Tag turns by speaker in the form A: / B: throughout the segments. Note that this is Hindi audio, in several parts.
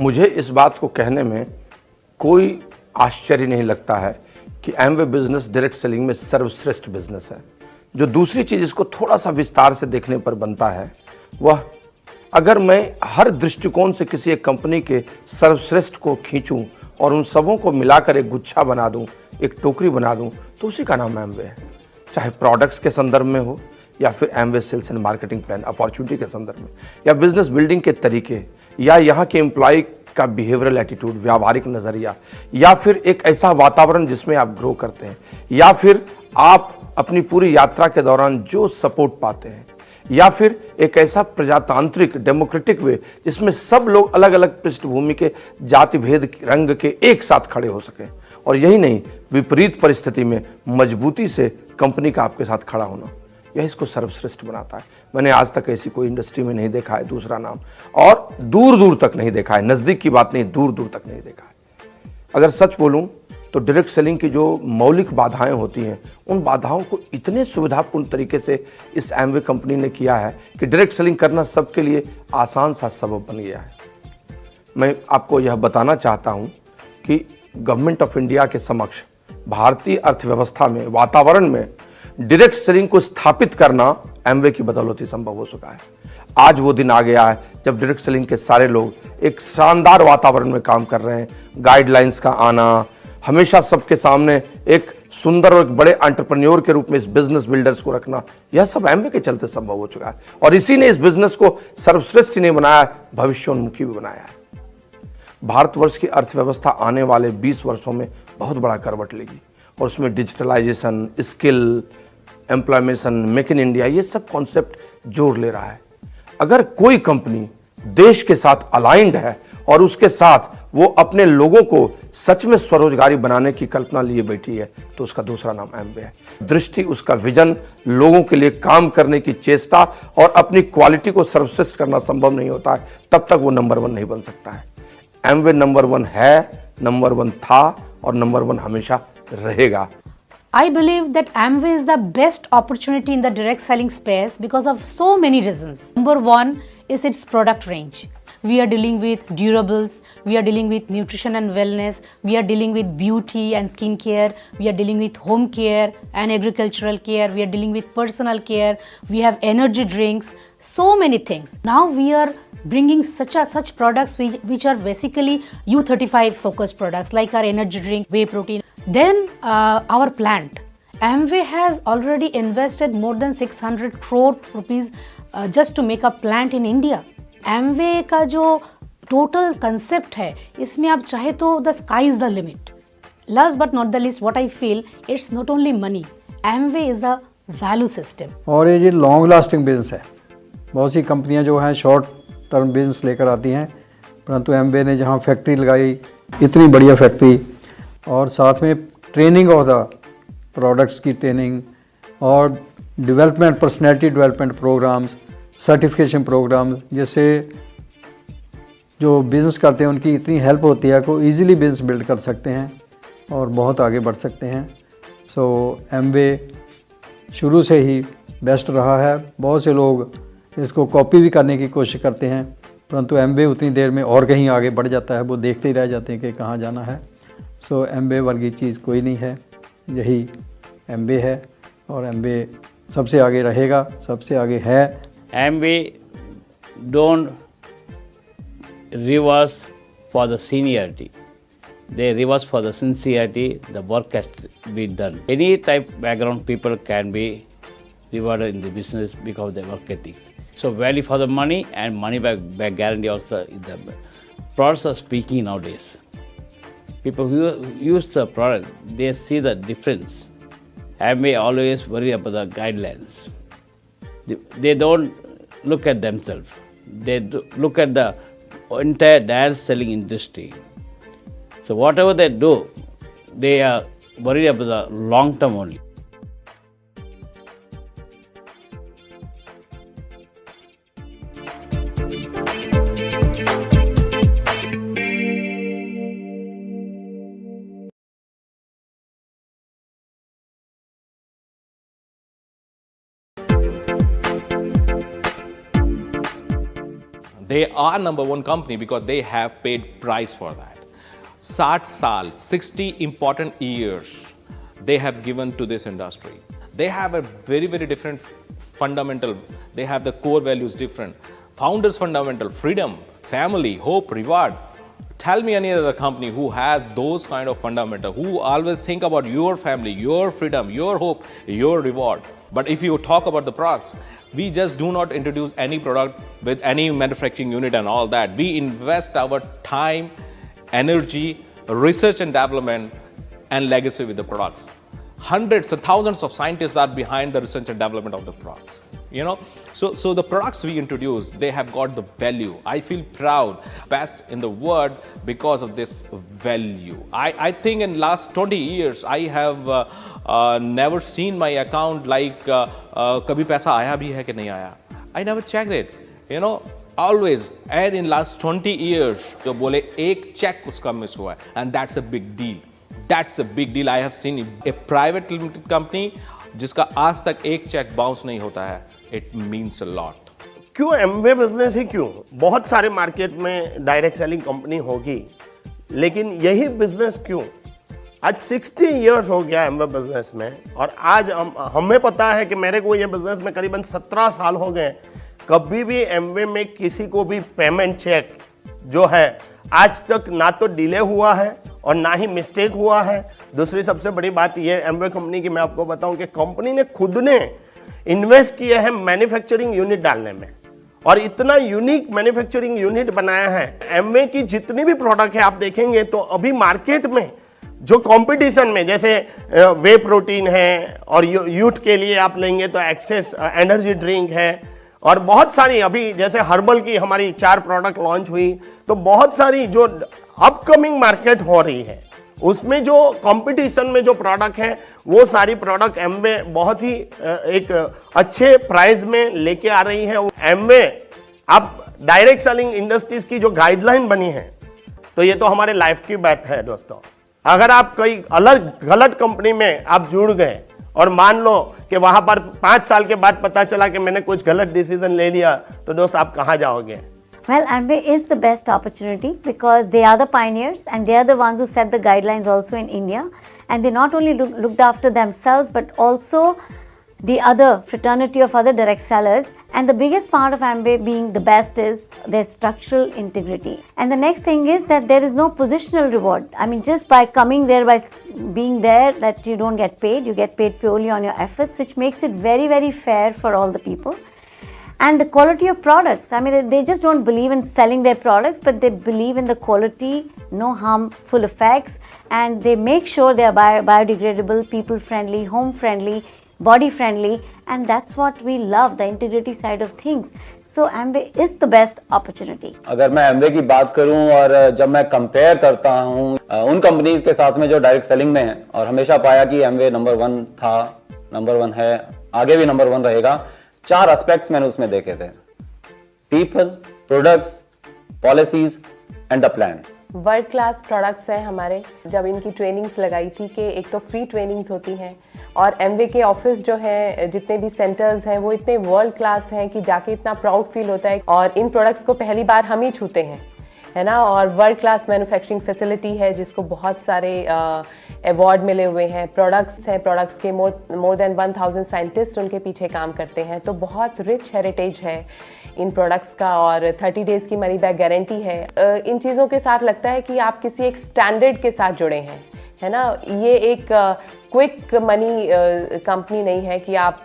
A: मुझे इस बात को कहने में कोई आश्चर्य नहीं लगता है कि एमवे बिजनेस डायरेक्ट सेलिंग में सर्वश्रेष्ठ बिजनेस है। जो दूसरी चीज इसको थोड़ा सा विस्तार से देखने पर बनता है वह, अगर मैं हर दृष्टिकोण से किसी एक कंपनी के सर्वश्रेष्ठ को खींचूं और उन सबों को मिलाकर एक गुच्छा बना दूं, एक टोकरी बना दूं, तो उसी का नाम एमवे है। चाहे प्रोडक्ट्स के संदर्भ में हो, या फिर Amway sales and marketing plan opportunity के संदर्भ में, या बिजनेस बिल्डिंग के तरीके, या यहाँ के एम्प्लॉय का बिहेवियरल एटीट्यूड, व्यावहारिक नजरिया, या फिर एक ऐसा वातावरण जिसमें आप ग्रो करते हैं, या फिर आप अपनी पूरी यात्रा के दौरान जो सपोर्ट पाते हैं, या फिर एक ऐसा प्रजातांत्रिक डेमोक्रेटिक वे जिसमें सब लोग अलग अलग पृष्ठभूमि के, जाति भेद रंग के एक साथ खड़े हो सकें। और यही नहीं, विपरीत परिस्थिति में मजबूती से कंपनी का आपके साथ खड़ा होना, यह इसको सर्वश्रेष्ठ बनाता है। मैंने आज तक ऐसी कोई इंडस्ट्री में नहीं देखा है दूसरा नाम, और दूर दूर तक नहीं देखा है। नजदीक की बात नहीं, दूर दूर तक नहीं देखा है। अगर सच बोलूं तो डायरेक्ट सेलिंग की जो मौलिक बाधाएं होती हैं, उन बाधाओं को इतने सुविधापूर्ण तरीके से इस एमवे कंपनी ने किया है कि डायरेक्ट सेलिंग करना सबके लिए आसान सा सबब बन गया है। मैं आपको यह बताना चाहता हूं कि गवर्नमेंट ऑफ इंडिया के समक्ष भारतीय अर्थव्यवस्था में, वातावरण में डायरेक्ट सेलिंग को स्थापित करना एमवे की बदौलत ही संभव हो सका है। आज वो दिन आ गया है जब डायरेक्ट सेलिंग के सारे लोग एक शानदार वातावरण में काम कर रहे हैं। गाइडलाइंस का आना, हमेशा सबके सामने एक सुंदर और एक बड़े एंटरप्रेन्योर के रूप में इस बिजनेस बिल्डर्स को रखना, यह सब एमवे के चलते संभव हो चुका है। और इसी ने इस बिजनेस को सर्वश्रेष्ठ ही नहीं बनाया, भविष्योन्मुखी भी बनाया है। भारतवर्ष की अर्थव्यवस्था आने वाले 20 वर्षों में बहुत बड़ा करवट लेगी, और उसमें digitalization, skill, employment, make in India, ये सब कॉन्सेप्ट जोर ले रहा है। अगर कोई कंपनी देश के साथ अलाइंड है और उसके साथ वो अपने लोगों को सच में स्वरोजगारी बनाने की कल्पना लिए बैठी है, तो उसका दूसरा नाम एमवे है। दृष्टि, उसका विजन, लोगों के लिए काम करने की चेष्टा और अपनी क्वालिटी को सर्वश्रेष्ठ करना संभव नहीं होता है, तब तक वो नंबर 1 नहीं बन सकता है। एमवे नंबर 1 है, नंबर 1 था और नंबर 1 हमेशा रहेगा।
B: I believe that Amway is the best opportunity in the direct selling space because of so many reasons. Number 1 is its product range. We are dealing with durables, we are dealing with nutrition and wellness, we are dealing with beauty and skin care, we are dealing with home care and agricultural care, we are dealing with personal care, we have energy drinks, so many things. Now we are bringing such products which are basically U35 focused products like our energy drink, whey protein. Then our plant. Amway has already invested more than 600 crore rupees just to make a plant in India. Amway का जो total concept है, इसमें आप चाहे तो the sky is the limit. Last but not the least, what I feel, it's not only money. Amway is a value system.
C: और ये जो लॉन्ग लास्टिंग बिजनेस है, बहुत सी कंपनियां जो हैं शॉर्ट टर्म बिजनेस लेकर आती हैं, परंतु एमवे ने जहां फैक्ट्री लगाई, इतनी बढ़िया फैक्ट्री, और साथ में ट्रेनिंग ऑफ द प्रोडक्ट्स की ट्रेनिंग और development, personality development programs, certification programs, जिससे जो बिज़नेस करते हैं उनकी इतनी हेल्प होती है को ईज़िली बिज़नेस बिल्ड कर सकते हैं और बहुत आगे बढ़ सकते हैं। सो एमवे शुरू से ही बेस्ट रहा है। बहुत से लोग इसको कॉपी भी करने की कोशिश करते हैं, परंतु एमवे उतनी देर में और कहीं आगे बढ़ जाता है, वो देखते ही रह जाते हैं कि कहाँ जाना है। सो एमवे वर्गी चीज़ कोई नहीं है, यही एमवे है और एमवे सबसे आगे रहेगा, सबसे आगे है।
D: Amway don't reverse for the seniority, they reverse for the sincerity. The work has to be done. Any type background people can be rewarded in the business because of their work ethics. So value for the money and money back guarantee also. The products are speaking nowadays. People who use the product, they see the difference. Amway always worry about the guidelines. They don't look at themselves. They look at the entire direct selling industry. So whatever they do, they are worried about the long term only.
E: They are number one company because they have paid price for that. 60 साल, 60 important years they have given to this industry. They have a very, very different fundamental. They have the core values different. Founders fundamental, freedom, family, hope, reward. Tell me any other company who has those kind of fundamental, who always think about your family, your freedom, your hope, your reward. But if you talk about the products, we just do not introduce any product with any manufacturing unit and all that. We invest our time, energy, research and development, and legacy with the products. Hundreds and thousands of scientists are behind the research and development of the products. You know, so the products we introduce, they have got the value. I feel proud, best in the world because of this value. I think in last 20 years, I have never seen my account like kabhi paisa aaya bhi hai ki nahi aaya. I never checked it, you know, always. And in last 20 years, जो बोले एक check उसका miss हुआ है, and that's a big deal. That's a big deal. I have seen a private limited company जिसका आज तक एक चेक बाउंस नहीं होता है. It means a lot.
F: क्यों एमवे बिजनेस ही क्यों? बहुत सारे मार्केट में डायरेक्ट सेलिंग कंपनी होगी, लेकिन यही बिजनेस क्यों? आज 60 इयर्स हो गया एमवे बिजनेस में, और आज हमें पता है कि मेरे को ये बिजनेस में करीबन 17 साल हो गए. कभी भी एमवे में किसी को भी पेमेंट चेक जो है आज तक ना तो डिले हुआ है और ना ही मिस्टेक हुआ है. दूसरी सबसे बड़ी बात यह एमवे कंपनी की मैं आपको बताऊं कि कंपनी ने खुद ने इन्वेस्ट किया है मैन्युफैक्चरिंग यूनिट डालने में, और इतना यूनिक मैन्युफैक्चरिंग यूनिट बनाया है. एमवे की जितनी भी प्रोडक्ट है आप देखेंगे तो अभी मार्केट में जो कंपटीशन में, जैसे वे प्रोटीन है, और यूथ के लिए आप लेंगे तो एक्सेस एनर्जी ड्रिंक है, और बहुत सारी अभी जैसे हर्बल की हमारी 4 प्रोडक्ट लॉन्च हुई, तो बहुत सारी जो अपकमिंग मार्केट हो रही है उसमें जो कंपटीशन में जो प्रोडक्ट है वो सारी प्रोडक्ट एमवे बहुत ही एक अच्छे प्राइस में लेके आ रही है. एमवे अब डायरेक्ट सेलिंग इंडस्ट्रीज की जो गाइडलाइन बनी है, तो ये तो हमारे लाइफ की बात है दोस्तों. अगर आप कोई अलग गलत कंपनी में आप जुड़ गए और मान लो कि वहां पर 5 साल के बाद पता चला कि मैंने कुछ गलत डिसीजन ले लिया, तो दोस्त आप कहां जाओगे?
G: Well, Amway is the best opportunity because they are the pioneers and they are the ones who set the guidelines also in India, and they not only looked after themselves but also the other fraternity of other direct sellers. And the biggest part of Amway being the best is their structural integrity. And the next thing is that there is no positional reward. I mean, just by coming there, by being there, that you don't get paid. You get paid purely on your efforts, which makes it very, very fair for all the people. And the quality of products. I mean, they just don't believe in selling their products, but they believe in the quality, no harmful effects, and they make sure they are biodegradable, people friendly, home friendly, body friendly, and that's what we love, the integrity side of things. So Amway is the best opportunity.
H: अगर मैं Amway की बात करूं और जब मैं कंपेयर करता हूं उन कंपनीज के साथ में जो डायरेक्ट सेलिंग में हैं, और हमेशा पाया कि Amway नंबर 1 था, नंबर 1 है, आगे भी नंबर 1 रहेगा. 4 एस्पेक्ट्स मैंने उसमें देखे थे: people, products, policies and the plan.
I: World class products हैं हमारे. जब इनकी ट्रेनिंग्स लगाई थी कि एक तो फ्री ट्रेनिंग्स होती हैं, और एमवे के ऑफिस जो हैं, जितने भी सेंटर्स हैं, वो इतने वर्ल्ड क्लास हैं कि जाके इतना प्राउड फील होता है. और इन प्रोडक्ट्स को पहली बार हम ही छूते हैं, है ना. और वर्ल्ड क्लास मैन्युफैक्चरिंग फैसिलिटी है जिसको बहुत सारे अवार्ड मिले हुए हैं. प्रोडक्ट्स हैं, प्रोडक्ट्स के मोर देन 1000 साइंटिस्ट उनके पीछे काम करते हैं. तो बहुत रिच हेरिटेज है इन प्रोडक्ट्स का, और 30 डेज़ की मनी बैक गारंटी है. इन चीज़ों के साथ लगता है कि आप किसी एक स्टैंडर्ड के साथ जुड़े हैं, है ना. ये एक क्विक मनी कंपनी नहीं है कि आप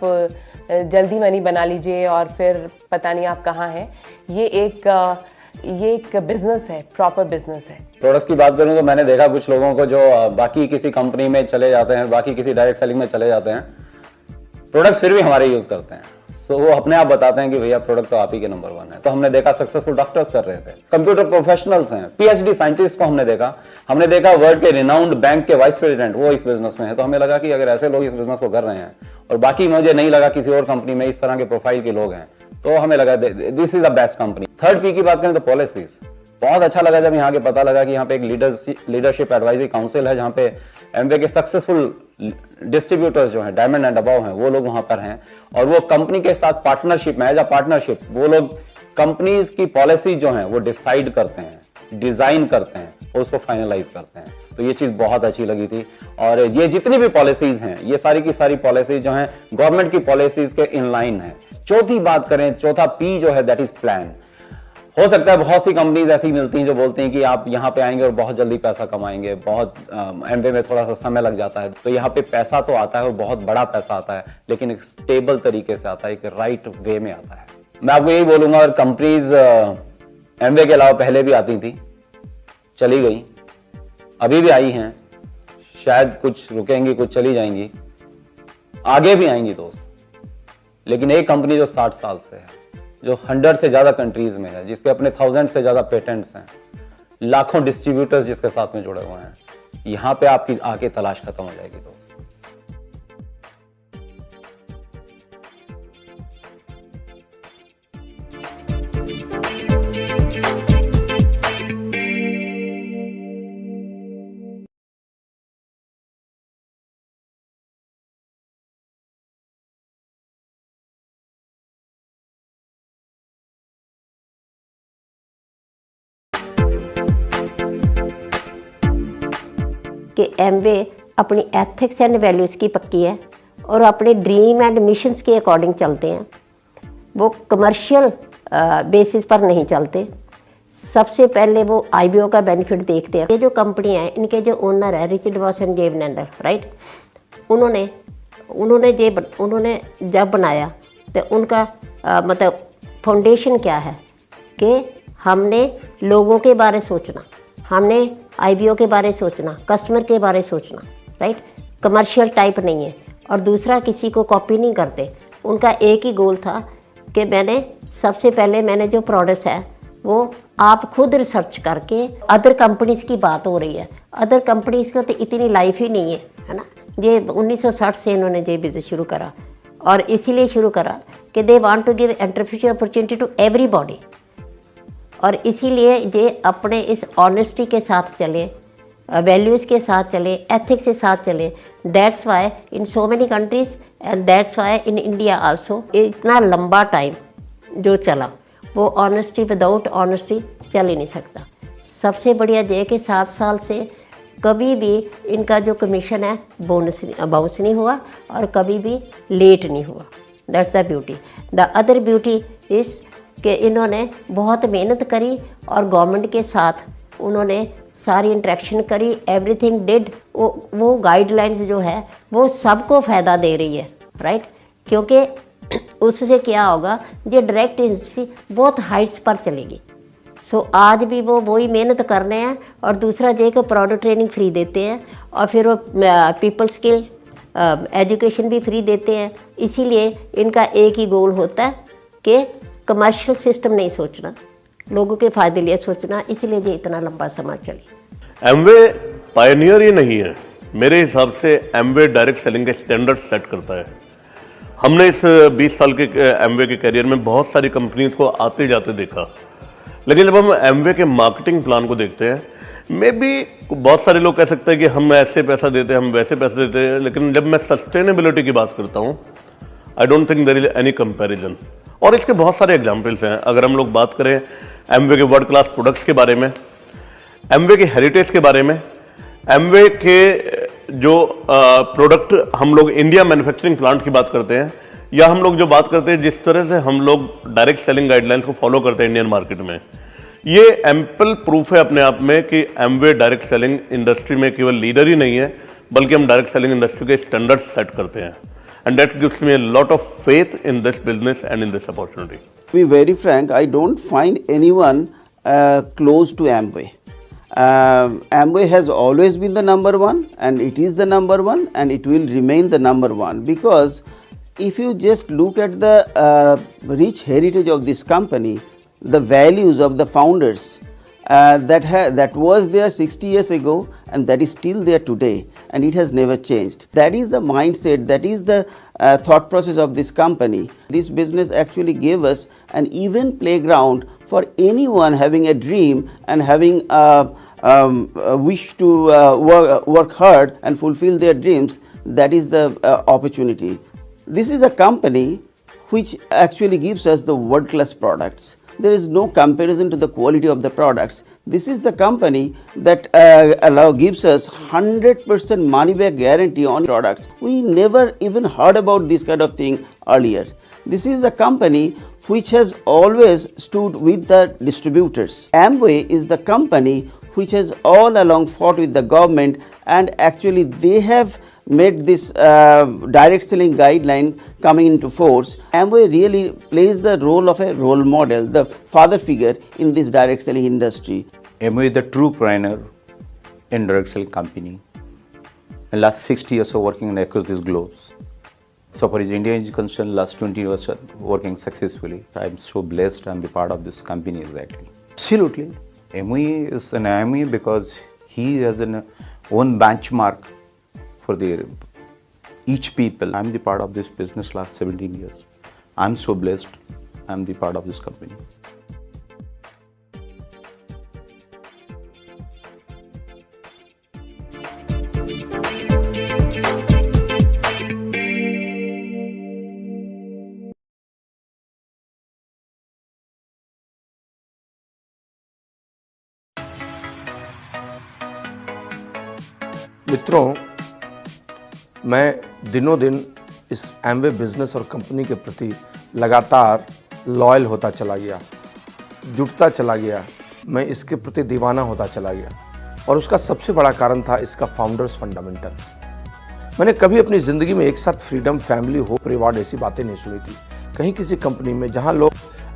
I: जल्दी मनी बना लीजिए और फिर पता नहीं आप कहाँ हैं. ये एक बिजनेस है, प्रॉपर बिजनेस है.
H: प्रोडक्ट्स की बात करूं तो मैंने देखा कुछ लोगों को जो बाकी किसी कंपनी में चले जाते हैं, बाकी किसी डायरेक्ट सेलिंग में चले जाते हैं, प्रोडक्ट्स फिर भी हमारे यूज करते हैं. सो वो अपने आप बताते हैं कि भैया प्रोडक्ट तो आप ही के नंबर 1 है. तो हमने देखा सक्सेसफुल डॉक्टर्स कर रहे थे, कंप्यूटर प्रोफेशनल्स हैं, पीएचडी साइंटिस्ट को हमने देखा वर्ल्ड के रिनाउंड बैंक के वाइस प्रेसिडेंट, वो इस बिजनेस में है. तो हमें लगा कि अगर ऐसे लोग इस बिजनेस को कर रहे हैं, और बाकी मुझे नहीं लगा किसी और कंपनी में इस तरह के प्रोफाइल के लोग हैं, तो हमें लगा this is the best company. Third P की बात करें तो पॉलिसीज. बहुत अच्छा लगा जब यहाँ के पता लगा कि यहाँ पे एक लीडरशिप एडवाइजरी काउंसिल है, जहाँ पे एमवे के सक्सेसफुल डिस्ट्रीब्यूटर्स जो हैं, डायमंड एंड अबव हैं, वो लोग वहाँ पर हैं. और वो कंपनी के साथ पार्टनरशिप में, एज अ पार्टनरशिप वो लोग कंपनीज की पॉलिसी जो है वो डिसाइड करते हैं, डिजाइन करते हैं और उसको फाइनलाइज करते हैं। तो ये चीज बहुत अच्छी लगी थी। और ये जितनी भी पॉलिसीज हैं, ये सारी की सारी पॉलिसीज जो हैं गवर्नमेंट की पॉलिसीज के इन लाइन है। चौथी बात करें, चौथा पी जो है दैट इज प्लान। हो सकता है बहुत सी कंपनीज ऐसी मिलती हैं जो बोलती हैं कि आप यहाँ पे आएंगे और बहुत जल्दी पैसा कमाएंगे, बहुत एमवे में थोड़ा सा समय लग जाता है। तो यहाँ पे पैसा तो आता है और बहुत बड़ा पैसा आता है, लेकिन एक स्टेबल तरीके से आता है, एक राइट वे में आता है। मैं आपको यही बोलूंगा, और कंपनीज एमवे के अलावा पहले भी आती थी, चली गई, अभी भी आई हैं, शायद कुछ रुकेंगी, कुछ चली जाएंगी, आगे भी आएंगी दोस्त। लेकिन एक कंपनी जो 60 साल से है, जो 100 से ज्यादा कंट्रीज में है, जिसके अपने 1000 से ज्यादा पेटेंट्स हैं, लाखों डिस्ट्रीब्यूटर्स जिसके साथ में जुड़े हुए हैं, यहां पे आपकी आके तलाश खत्म हो जाएगी दोस्त।
J: कि एमवे अपनी एथिक्स एंड वैल्यूज़ की पक्की है और अपने ड्रीम एंड मिशंस के अकॉर्डिंग चलते हैं। वो कमर्शियल बेसिस पर नहीं चलते। सबसे पहले वो आईबीओ का बेनिफिट देखते हैं। ये जो कंपनी है, इनके जो ओनर है रिचर्ड वॉस एंड जेव नेंडर, राइट, उन्होंने जब बनाया तो उनका मतलब फाउंडेशन क्या है कि हमने लोगों के बारे सोचना, हमने आईबीओ के बारे सोचना, कस्टमर के बारे सोचना, राइट, कमर्शियल टाइप नहीं है। और दूसरा, किसी को कॉपी नहीं करते। उनका एक ही गोल था कि सबसे पहले मैंने जो प्रोडक्ट्स है वो आप खुद रिसर्च करके, अदर कंपनीज की बात हो रही है, अदर कंपनीज को तो इतनी लाइफ ही नहीं है ना। ये 1960 से इन्होंने ये बिजनेस शुरू करा, और इसीलिए शुरू करा कि they want to give entrepreneurship opportunity to everybody. और इसीलिए ये अपने इस ऑनेस्टी के साथ चले, वैल्यूज़ के साथ चले, एथिक्स के साथ चले। That's why in so many countries and that's why in India also इतना लंबा टाइम जो चला, वो ऑनेस्टी, विदाउट ऑनेस्टी चल ही नहीं सकता। सबसे बढ़िया ये कि 60 साल से कभी भी इनका जो कमीशन है बाउंस नहीं हुआ और कभी भी लेट नहीं हुआ। That's the beauty. The other beauty is कि इन्होंने बहुत मेहनत करी और गवर्नमेंट के साथ उन्होंने सारी इंटरेक्शन करी, एवरीथिंग डिड। वो गाइडलाइंस जो है वो सबको फ़ायदा दे रही है, राइट, क्योंकि उससे क्या होगा, ये डायरेक्ट इंडस्ट्री बहुत हाइट्स पर चलेगी। सो आज भी वो वही मेहनत कर रहे हैं। और दूसरा ये कि प्रोडक्ट ट्रेनिंग फ्री देते हैं और फिर वो पीपल स्किल एजुकेशन भी फ्री देते हैं। इसीलिए इनका एक ही गोल होता है कि कमर्शियल सिस्टम नहीं सोचना, लोगों के फ़ायदे लिए सोचना। इसलिए ये इतना लंबा समय चली।
K: एमवे पायनियर ही नहीं है, मेरे हिसाब से एमवे डायरेक्ट सेलिंग के स्टैंडर्ड सेट करता है। हमने इस 20 साल के एमवे के करियर में बहुत सारी कंपनीज को आते जाते देखा, लेकिन जब हम एमवे के मार्केटिंग प्लान को देखते हैं, मे बी बहुत सारे लोग कह सकते हैं कि हम ऐसे पैसा देते हैं, हम वैसे पैसा देते हैं, लेकिन जब मैं सस्टेनेबिलिटी की बात करता हूँ, I don't think there is any comparison. और इसके बहुत सारे एग्जाम्पल्स हैं। अगर हम लोग बात करें एमवे के वर्ल्ड क्लास प्रोडक्ट्स के बारे में, एमवे के हेरिटेज के बारे में, एमवे के जो प्रोडक्ट हम लोग इंडिया मैन्युफैक्चरिंग प्लांट की बात करते हैं, या हम लोग जो बात करते हैं जिस तरह से हम लोग डायरेक्ट सेलिंग गाइडलाइंस को फॉलो करते हैं इंडियन मार्केट में, ये एम्पल प्रूफ है अपने आप में कि एमवे डायरेक्ट सेलिंग इंडस्ट्री में केवल लीडर ही नहीं है, बल्कि हम डायरेक्ट सेलिंग इंडस्ट्री के स्टैंडर्ड सेट करते हैं। And that gives me a lot of faith in this business and in this opportunity.
L: To be very frank, I don't find anyone close to Amway. Amway has always been the number one, and it is the number one, and it will remain the number one, because if you just look at the rich heritage of this company, the values of the founders that was there 60 years ago, and that is still there today, and it has never changed. That is the mindset, that is the thought process of this company. This business actually gave us an even playground for anyone having a dream and having a wish to work hard and fulfill their dreams. That is the opportunity. This is a company which actually gives us the world-class products. there is no comparison to the quality of the products. This is the company that gives us 100% money back guarantee on products. We never even heard about this kind of thing earlier. This is the company which has always stood with the distributors. Amway is the company which has all along fought with the government, and actually they have made this direct selling guideline coming into force. Amway really plays the role of a role model, the father figure in this direct selling industry.
M: Amway is the true pioneer in direct selling company. In last 60 years of working across these globes. So for India is concerned, last 20 years working successfully. I'm so blessed I'm the part of this company exactly. Absolutely. Amway is an Amway because he has an own benchmark for each people. I'm the part of this business last 17 years. I'm so blessed I'm the part of this company.
A: मित्रों, मैं दिनों दिन इस एमवे बिजनेस और कंपनी के प्रति लगातार लॉयल होता चला गया, जुटता चला गया, मैं इसके प्रति दीवाना होता चला गया। और उसका सबसे बड़ा कारण था इसका फाउंडर्स फंडामेंटल। मैंने कभी अपनी ज़िंदगी में एक साथ फ्रीडम, फैमिली, होप, रिवार्ड ऐसी बातें नहीं सुनी थी कहीं किसी कंपनी में, जहां लोग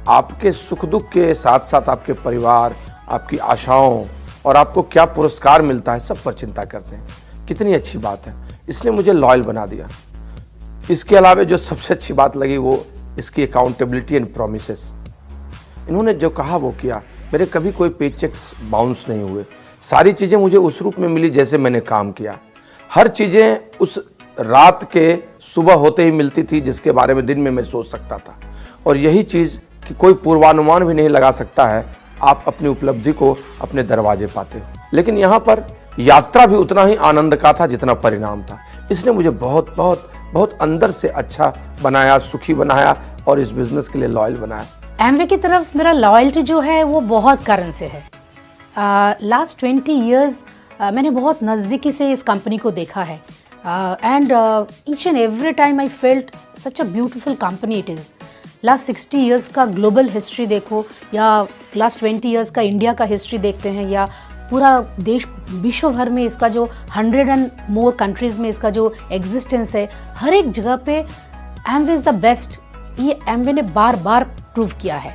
A: आपके सुख दुख के साथ साथ आपके परिवार, आपकी आशाओं और आपको क्या पुरस्कार मिलता है सब पर चिंता करते हैं। कितनी अच्छी बात है, इसने मुझे लॉयल बना दिया। इसके अलावा जो सबसे अच्छी बात लगी वो इसकी अकाउंटेबिलिटी एंड प्रोमिसेस। इन्होंने जो कहा वो किया। मेरे कभी कोई पे चेक्स बाउंस नहीं हुए। सारी चीज़ें मुझे उस रूप में मिली जैसे मैंने काम किया। हर चीज़ें उस रात के सुबह होते ही मिलती थी जिसके बारे में दिन में मैं सोच सकता था। और यही चीज़ कि कोई पूर्वानुमान भी नहीं लगा सकता है, आप अपनी उपलब्धि को अपने दरवाजे पाते हो। लेकिन यहाँ पर यात्रा भी उतना ही आनंद का था जितना परिणाम था। इसने मुझे बहुत बहुत बहुत अंदर से अच्छा बनाया, सुखी बनाया और इस बिजनेस के लिए लॉयल बनाया।
B: एमवे की तरफ मेरा लॉयल्टी जो है वो बहुत कारण से है। लास्ट 20 इयर्स मैंने बहुत नज़दीकी से इस कंपनी को देखा है and each and every time I felt such a beautiful company it is. Last 60 years का ग्लोबल हिस्ट्री देखो या लास्ट 20 इयर्स का इंडिया का हिस्ट्री देखते हैं या पूरा देश विश्व भर में इसका जो 100 एंड मोर कंट्रीज़ में इसका जो एग्जिस्टेंस है, हर एक जगह पे एमवे इज़ द बेस्ट। ये एमवे ने बार बार प्रूव किया है।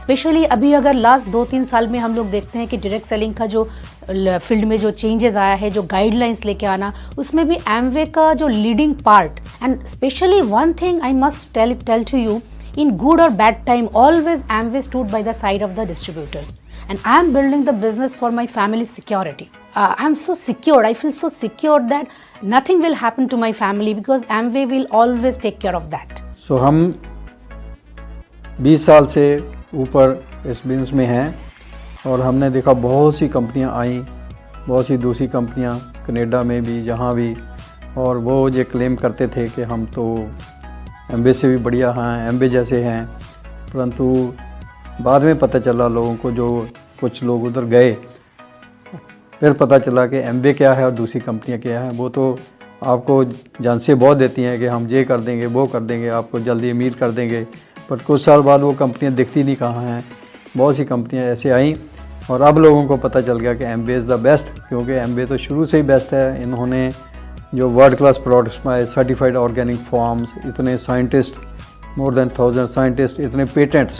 B: स्पेशली अभी अगर लास्ट 2-3 साल में हम लोग देखते हैं कि डायरेक्ट सेलिंग का जो फील्ड में जो चेंजेस आया है, जो गाइडलाइंस लेके आना, उसमें भी एमवे का जो leading part. And specially one thing I must tell to you, in good or bad time, always Amway stood by the side of the distributors, and I am building the business for my family's security. I am so secured, I feel so secured that nothing will happen to my family because Amway will always take care of that.
C: So हम 20 साल से ऊपर इस बिजनेस में हैं और हमने देखा बहुत सी कंपनियां आई, बहुत सी दूसरी कंपनियां कनाडा में भी, जहां भी, और वो ये क्लेम करते थे कि हम तो एमवे से भी बढ़िया हैं, एमवे जैसे हैं। परंतु बाद में पता चला लोगों को, जो कुछ लोग उधर गए, फिर पता चला कि एमवे क्या है और दूसरी कंपनियां क्या हैं। वो तो आपको झांसे बहुत देती हैं कि हम ये कर देंगे, वो कर देंगे, आपको जल्दी अमीर कर देंगे, पर कुछ साल बाद वो कंपनियां दिखती नहीं कहाँ हैं। बहुत सी कंपनियां ऐसे आई और अब लोगों को पता चल गया कि एमवे इज़ द बेस्ट, क्योंकि एमवे तो शुरू से ही बेस्ट है। इन्होंने जो वर्ल्ड क्लास प्रोडक्ट्स में सर्टिफाइड ऑर्गेनिक फार्म्स, इतने साइंटिस्ट, मोर देन 1000 साइंटिस्ट, इतने पेटेंट्स।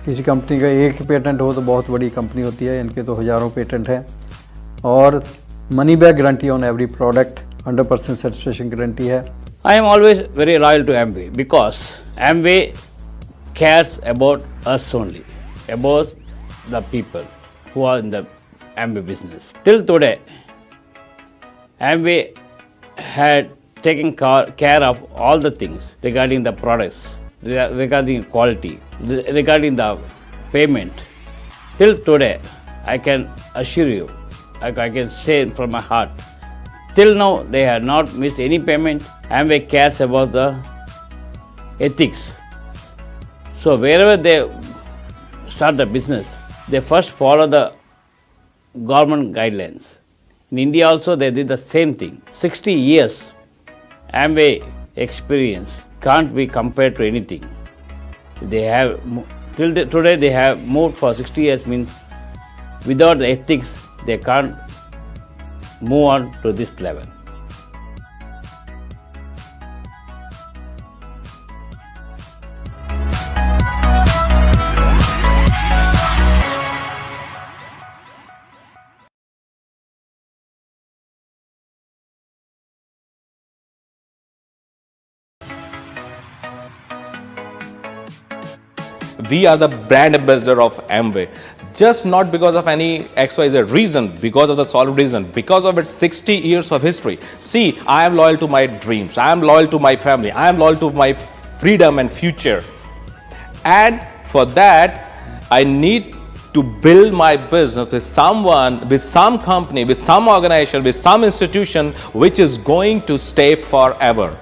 C: किसी कंपनी का एक पेटेंट हो तो बहुत बड़ी कंपनी होती है, इनके तो हज़ारों पेटेंट हैं। और money back guarantee on every product, 100% satisfaction guarantee है।
D: I am always very loyal to Amway because Amway cares about us only, about the people who are in the Amway business. Till today, Amway had taken care of all the things regarding the products, regarding quality, regarding the payment. Till today, I can assure you, I can say from my heart, till now they have not missed any payment. Amway cares about the ethics. So wherever they start the business, they first follow the government guidelines. In India also they did the same thing. 60 years Amway experience can't be compared to anything. They have today they have moved for 60 years, means without the ethics they can't move on to this level.
E: We are the brand ambassador of Amway, just not because of any XYZ reason, because of the solid reason, because of its 60 years of history. See, I am loyal to my dreams, I am loyal to my family, I am loyal to my freedom and future. And for that, I need to build my business with someone, with some company, with some organization, with some institution which is going to stay forever.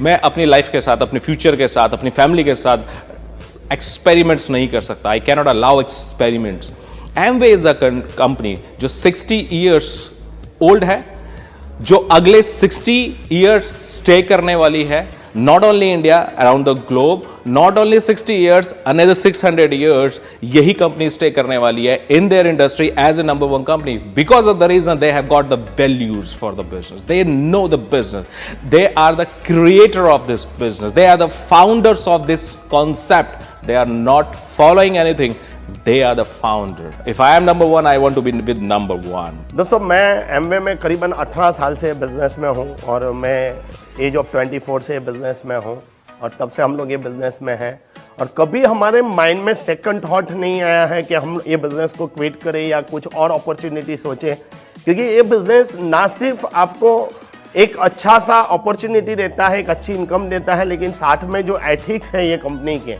E: मैं अपनी लाइफ के साथ, अपने फ्यूचर के साथ, अपनी फैमिली के साथ एक्सपेरिमेंट्स नहीं कर सकता. I cannot allow experiments. Amway is the company जो 60 ईयर्स ओल्ड है, जो अगले 60 ईयर्स स्टे करने वाली है. Not only India, around the globe. Not only 60 years, another 600 years यही कंपनी स्टे करने वाली है in their industry as a number one company, because of the reason they have got the values for the business. They know the business. They are the creator of this business. They are the founders of this concept. They are not following anything. They are the founder. If I am number one, I want to be with number one.
F: दोस्तों, मैं एमवे में करीबन 18 साल से बिजनेस में हूँ और मैं एज ऑफ 24 से बिजनेस में हूँ और तब से हम लोग ये बिजनेस में हैं. और कभी हमारे माइंड में सेकंड थॉट नहीं आया है कि हम ये बिजनेस को क्विट करें या कुछ और अपॉर्चुनिटी सोचें, क्योंकि ये बिजनेस ना सिर्फ आपको एक अच्छा सा अपॉर्चुनिटी देता है, एक अच्छी इनकम देता है, लेकिन साथ में जो एथिक्स है ये कंपनी के,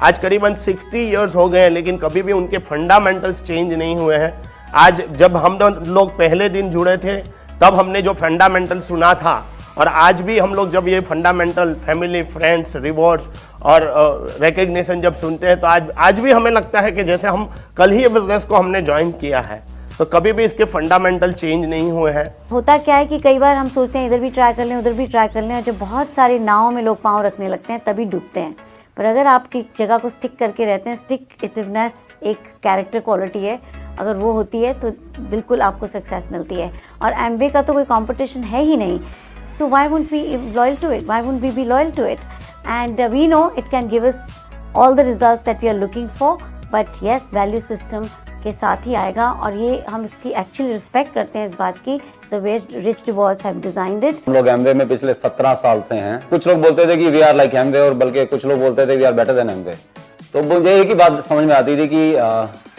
F: आज करीबन 60 इयर्स हो गए हैं लेकिन कभी भी उनके फंडामेंटल्स चेंज नहीं हुए हैं. आज जब हम लोग पहले दिन जुड़े थे तब हमने जो फंडामेंटल सुना था और आज भी हम लोग जब ये फंडामेंटल फैमिली, फ्रेंड्स, रिवॉर्ड्स और रिकग्निशन जब सुनते हैं तो आज भी हमें लगता है कि जैसे हम कल ही ये बिजनेस को हमने ज्वाइन किया है. तो कभी भी इसके फंडामेंटल चेंज नहीं हुए हैं.
G: होता क्या है कि कई बार हम सोचते हैं इधर भी ट्राई कर लें, उधर भी ट्राई कर लें, और जब बहुत सारे नावों में लोग पाँव रखने लगते हैं तभी डूबते हैं. पर अगर आप की जगह को स्टिक करके रहते हैं, स्टिक-इटिवनेस एक कैरेक्टर क्वालिटी है, अगर वो होती है तो बिल्कुल आपको सक्सेस मिलती है. और एमवे का तो कोई कंपटीशन है ही नहीं. So why wouldn't we loyal to it, why wouldn't we be loyal to it, and we know it can give us all the results that we are looking for. But yes, value system के साथ ही आएगा और ये हम इसकी एक्चुअली रिस्पेक्ट करते हैं इस बात की. The way Rich DeVos have designed it.
H: हम लोग एमवे में पिछले 17 साल से हैं. कुछ लोग बोलते थे कि वी आर लाइक एमवे और बल्कि कुछ लोग बोलते थे we are better than Amway. तो मुझे एक ही बात समझ में आती थी कि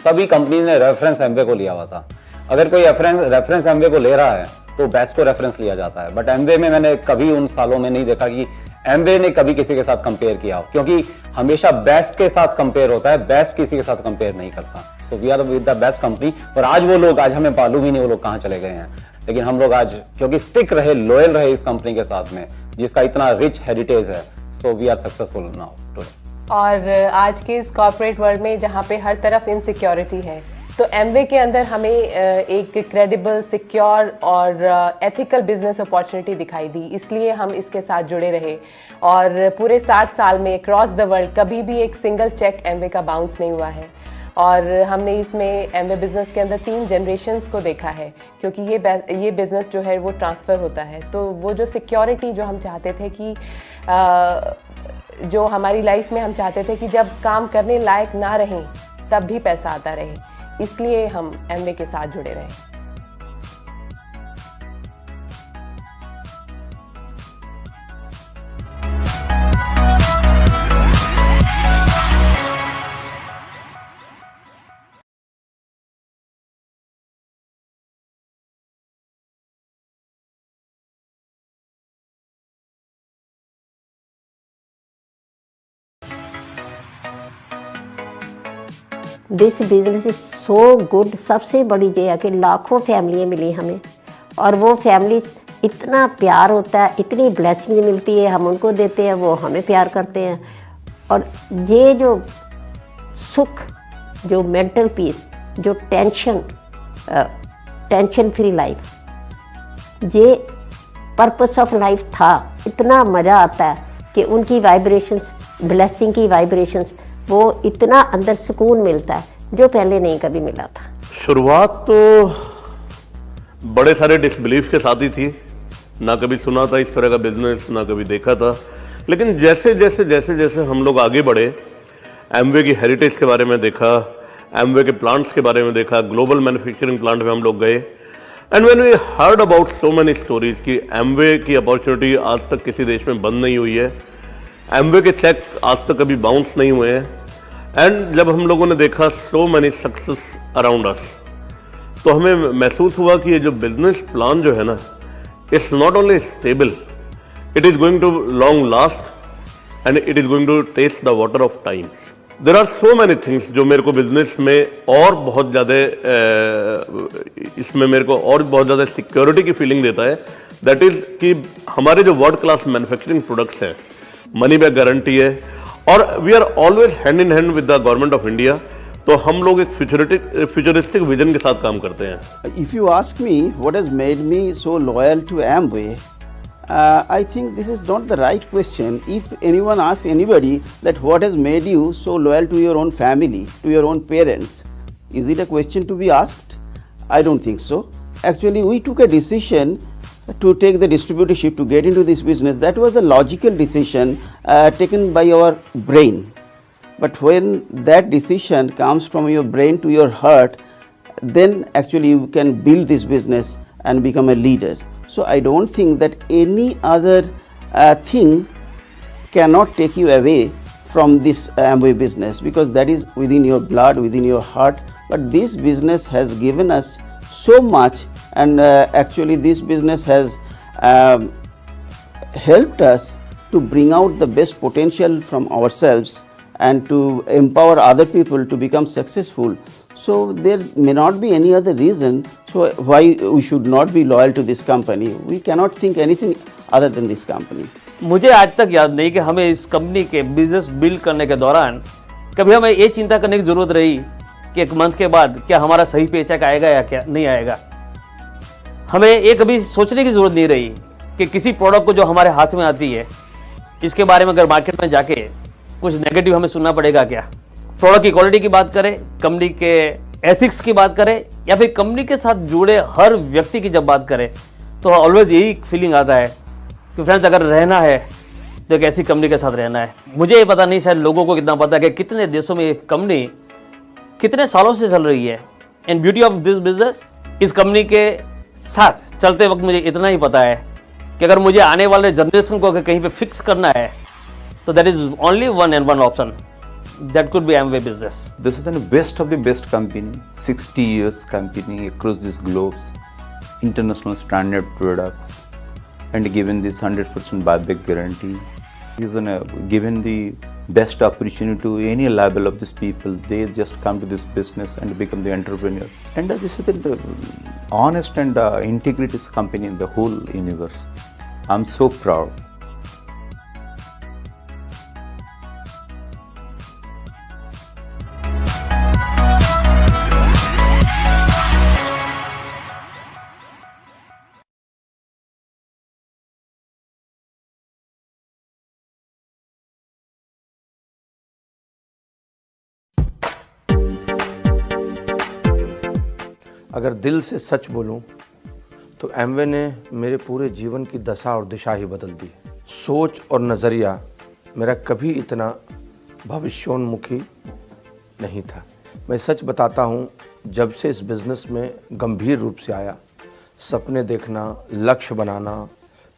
H: सभी कंपनी ने रेफरेंस एमवे को लिया हुआ था. अगर कोई रेफरेंस एमवे को ले रहा है तो बेस्ट को रेफरेंस लिया जाता है. बट एमवे में मैंने कभी उन सालों में नहीं देखा कि एमवे ने कभी किसी के साथ कंपेयर किया हो, क्योंकि हमेशा बेस्ट के साथ कंपेयर होता है, बेस्ट किसी के साथ कंपेयर नहीं करता. So we are with the best company. और आज वो लोग, आज हमें मालूम ही नहीं वो लोग कहाँ चले गए हैं, लेकिन हम लोग आज क्योंकि स्टिक रहे, लॉयल रहे इस कंपनी के साथ में जिसका इतना रिच हेरिटेज है. So we are successful now today.
I: और आज के इस कॉर्पोरेट वर्ल्ड में जहाँ पे हर तरफ इनसिक्योरिटी है, तो एमवे के अंदर हमें एक क्रेडिबल, सिक्योर और एथिकल बिजनेस अपॉर्चुनिटी दिखाई दी, इसलिए हम इसके साथ जुड़े रहे. और पूरे 60 साल में अक्रॉस द वर्ल्ड कभी भी एक सिंगल चेक एमवे का बाउंस नहीं हुआ है. और हमने इसमें एमवे बिज़नेस के अंदर 3 जनरेशंस को देखा है, क्योंकि ये बिज़नेस जो है वो ट्रांसफ़र होता है. तो वो जो सिक्योरिटी जो हम चाहते थे कि जो हमारी लाइफ में हम चाहते थे कि जब काम करने लायक ना रहें तब भी पैसा आता रहे, इसलिए हम एमवे के साथ जुड़े रहे.
J: This business is so good. सबसे बड़ी चीज़ है कि लाखों फैमिलियाँ मिली हमें, और वो फैमिली इतना प्यार होता है, इतनी ब्लेसिंग मिलती है, हम उनको देते हैं, वो हमें प्यार करते हैं. और ये जो सुख जो मेंटल पीस, जो टेंशन फ्री लाइफ, ये पर्पस ऑफ लाइफ था। इतना मज़ा आता है कि उनकी वाइब्रेशंस, ब्लेसिंग की वाइब्रेशंस, वो इतना अंदर सुकून मिलता है जो पहले नहीं कभी मिला था।
K: शुरुआत तो बड़े सारे डिसबिलीफ के साथ ही थी, ना कभी सुना था इस तरह का बिजनेस, ना कभी देखा था। लेकिन जैसे जैसे जैसे जैसे हम लोग आगे बढ़े, एमवे की हेरिटेज के बारे में देखा, एमवे के प्लांट्स के बारे में देखा, ग्लोबल मैन्युफैक्चरिंग प्लांट में हम लोग गए, and when we heard about so many stories कि एमवे की अपॉर्चुनिटी आज तक किसी देश में बंद नहीं हुई है, एमवे के चेक आज तक कभी बाउंस नहीं हुए हैं, एंड जब हम लोगों ने देखा so many success around us, तो हमें महसूस हुआ कि ये जो बिजनेस प्लान जो है ना, it's not only stable, it is going to long last and it is going to test the water of times. There are so many things जो मेरे को बिजनेस में और बहुत ज़्यादा इसमें मेरे को और बहुत ज़्यादा सिक्योरिटी की फीलिंग देता है। दैट इज कि हमारे जो वर्ल्ड क्लास मैन्युफैक्चरिंग प्रोडक्ट्स हैं, मनी बैक गारंटी है, और we are always hand in hand with the government of India. तो हम लोग एक फ्यूचरिस्टिक विजन के साथ काम करते हैं।
L: If you ask me what has made me so loyal to Amway, I think this is not the right question. If anyone asks anybody that what has made you so loyal to your own family, to your own parents, is it a question to be asked? I don't think so. Actually, we took a decision to take the distributorship, to get into this business. That was a logical decision taken by our brain. But when that decision comes from your brain to your heart, then actually you can build this business and become a leader. So I don't think that any other thing cannot take you away from this Amway business, because that is within your blood, within your heart. But this business has given us so much, and actually this business has helped us to bring out the best potential from ourselves and to empower other people to become successful. So there may not be any other reason so why we should not be loyal to this company. We cannot think anything other than this company.
N: मुझे आज तक याद नहीं कि हमें इस कंपनी के बिजनेस बिल्ड करने के दौरान कभी हमें ये चिंता करने की ज़रूरत रही कि एक मंथ के बाद क्या हमारा सही पेचेक आएगा या क्या नहीं आएगा। हमें ये कभी सोचने की ज़रूरत नहीं रही कि किसी प्रोडक्ट को जो हमारे हाथ में आती है, इसके बारे में अगर मार्केट में जाके कुछ नेगेटिव हमें सुनना पड़ेगा क्या। प्रोडक्ट की क्वालिटी की बात करें, कंपनी के एथिक्स की बात करें, या फिर कंपनी के साथ जुड़े हर व्यक्ति की जब बात करें, तो ऑलवेज यही फीलिंग आता है कि फ्रेंड्स अगर रहना है तो एक ऐसी कंपनी के साथ रहना है। मुझे ये पता नहीं, शायद लोगों को कितना पता है कि कितने देशों में ये कंपनी कितने सालों से चल रही है। And beauty of this business, इस कंपनी के साथ चलते वक्त मुझे इतना ही पता है कि अगर मुझे आने वाले जनरेशन को अगर कहीं पे फिक्स करना है, so that is only one and one option. That could be Amway business.
M: This is the best of the best company, 60 years company across this globes, international standard products, and given this 100% buyback guarantee. Is given the best opportunity to any level of these people. They just come to this business and become the entrepreneur. And this is the honest and integrity company in the whole universe. I'm so proud.
A: अगर दिल से सच बोलूं तो एमवे ने मेरे पूरे जीवन की दशा और दिशा ही बदल दी। सोच और नज़रिया मेरा कभी इतना भविष्योन्मुखी नहीं था। मैं सच बताता हूं, जब से इस बिज़नेस में गंभीर रूप से आया, सपने देखना, लक्ष्य बनाना,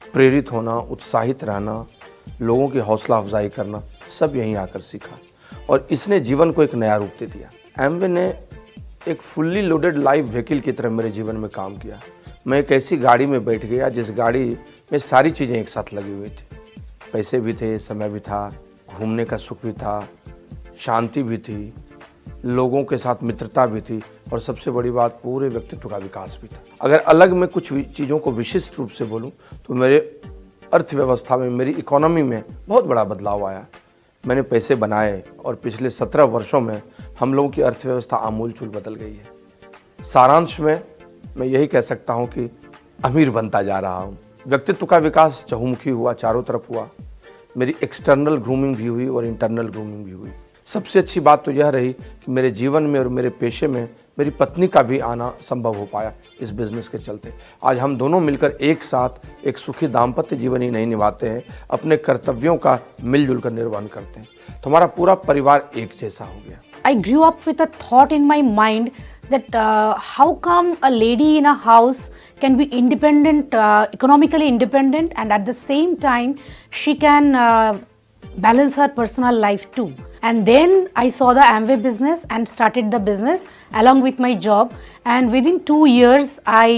A: प्रेरित होना, उत्साहित रहना, लोगों की हौसला अफजाई करना, सब यहीं आकर सीखा और इसने जीवन को एक नया रूप दे दिया। एमवे ने एक फुल्ली लोडेड लाइव व्हीकल की तरह मेरे जीवन में काम किया। मैं एक ऐसी गाड़ी में बैठ गया जिस गाड़ी में सारी चीज़ें एक साथ लगी हुई थी। पैसे भी थे, समय भी था, घूमने का सुख भी था, शांति भी थी, लोगों के साथ मित्रता भी थी और सबसे बड़ी बात, पूरे व्यक्तित्व का विकास भी था। अगर अलग में कुछ चीज़ों को विशिष्ट रूप से बोलूं तो मेरे अर्थव्यवस्था में, मेरी इकोनॉमी में बहुत बड़ा बदलाव आया। मैंने पैसे बनाए और पिछले 17 वर्षों में हम लोगों की अर्थव्यवस्था आमूल चूल बदल गई है। सारांश में मैं यही कह सकता हूं कि अमीर बनता जा रहा हूं। व्यक्तित्व का विकास चहुमुखी हुआ, चारों तरफ हुआ। मेरी एक्सटर्नल ग्रूमिंग भी हुई और इंटरनल ग्रूमिंग भी हुई। सबसे अच्छी बात तो यह रही कि मेरे जीवन में और मेरे पेशे में मेरी पत्नी का भी आना संभव हो पाया इस बिज़नेस के चलते। आज हम दोनों मिलकर एक साथ एक सुखी दाम्पत्य जीवन ही नहीं निभाते हैं, अपने कर्तव्यों का मिलजुल कर निर्वहन करते हैं। तो हमारा पूरा परिवार एक जैसा हो गया।
B: I grew up with a thought in my mind that how come a lady in a house can be independent, economically independent, and at the same time she can balance her personal life too. And then I saw the Amway business and started the business along with my job, and within 2 years I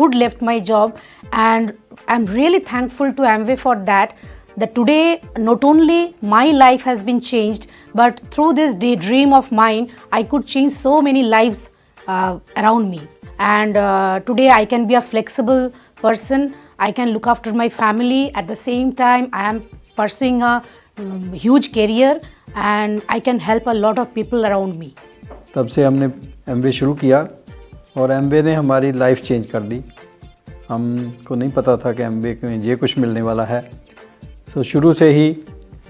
B: could left my job, and I'm really thankful to Amway for that. That today not only my life has been changed, but through this daydream of mine I could change so many lives around me. And today I can be a flexible person. I can look after my family. At the same time I am pursuing a huge career and I can help a lot of people around me.
C: तब से हमने एमवे शुरू किया और एमवे ने हमारी लाइफ चेंज कर दी। हमको नहीं पता था कि एमवे में ये कुछ मिलने वाला है। सो शुरू से ही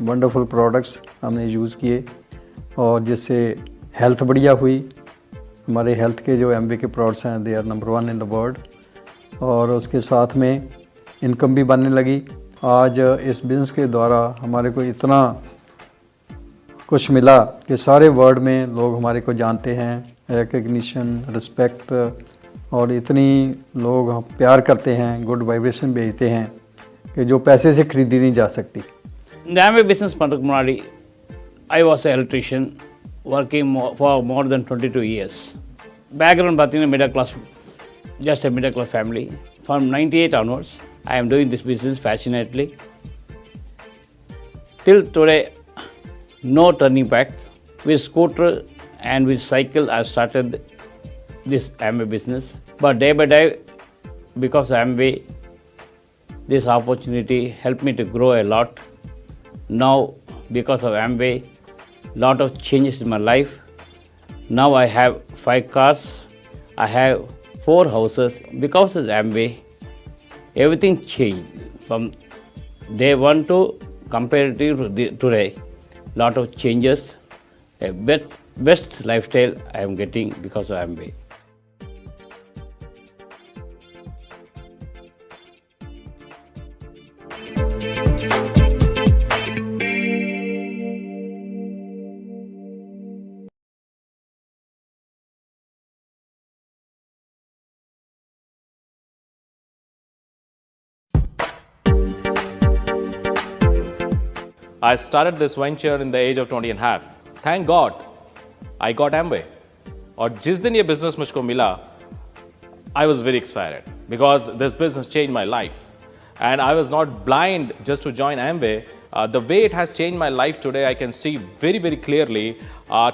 C: वंडरफुल प्रोडक्ट्स हमने यूज़ किए और जिससे हेल्थ बढ़िया हुई। हमारे हेल्थ के जो एमवे के प्रोडक्ट्स हैं they are number 1 in the world, और उसके साथ में इनकम भी बनने लगी। आज इस बिज़नेस के द्वारा हमारे को इतना कुछ मिला कि सारे वर्ल्ड में लोग हमारे को जानते हैं, रिकग्निशन, रिस्पेक्ट, और इतनी लोग प्यार करते हैं, गुड वाइब्रेशन भेजते हैं कि जो पैसे से खरीदी नहीं जा सकती।
D: The Amway business பண்ணுறதுக்கு முன்னாடி I was an electrician working for more than 22 years. Background பார்த்தீங்கன்னா middle class, just a middle class family. From 98 onwards, I am doing this business passionately. Till today, no turning back. With scooter and with cycle, I started this Amway business. But day by day, because Amway, this opportunity helped me to grow a lot. Now, because of Amway, lot of changes in my life. Now I have 5 cars. I have 4 houses. Because of Amway, everything changed from day 1 to comparative to today. Lot of changes. A best lifestyle I am getting because of Amway.
E: I started this venture in the age of 20 and a half. Thank God, I got Amway. और जिस दिन ये business मुझको मिला, I was very excited because this business changed my life. And I was not blind just to join Amway. The way it has changed my life today, I can see very, very clearly.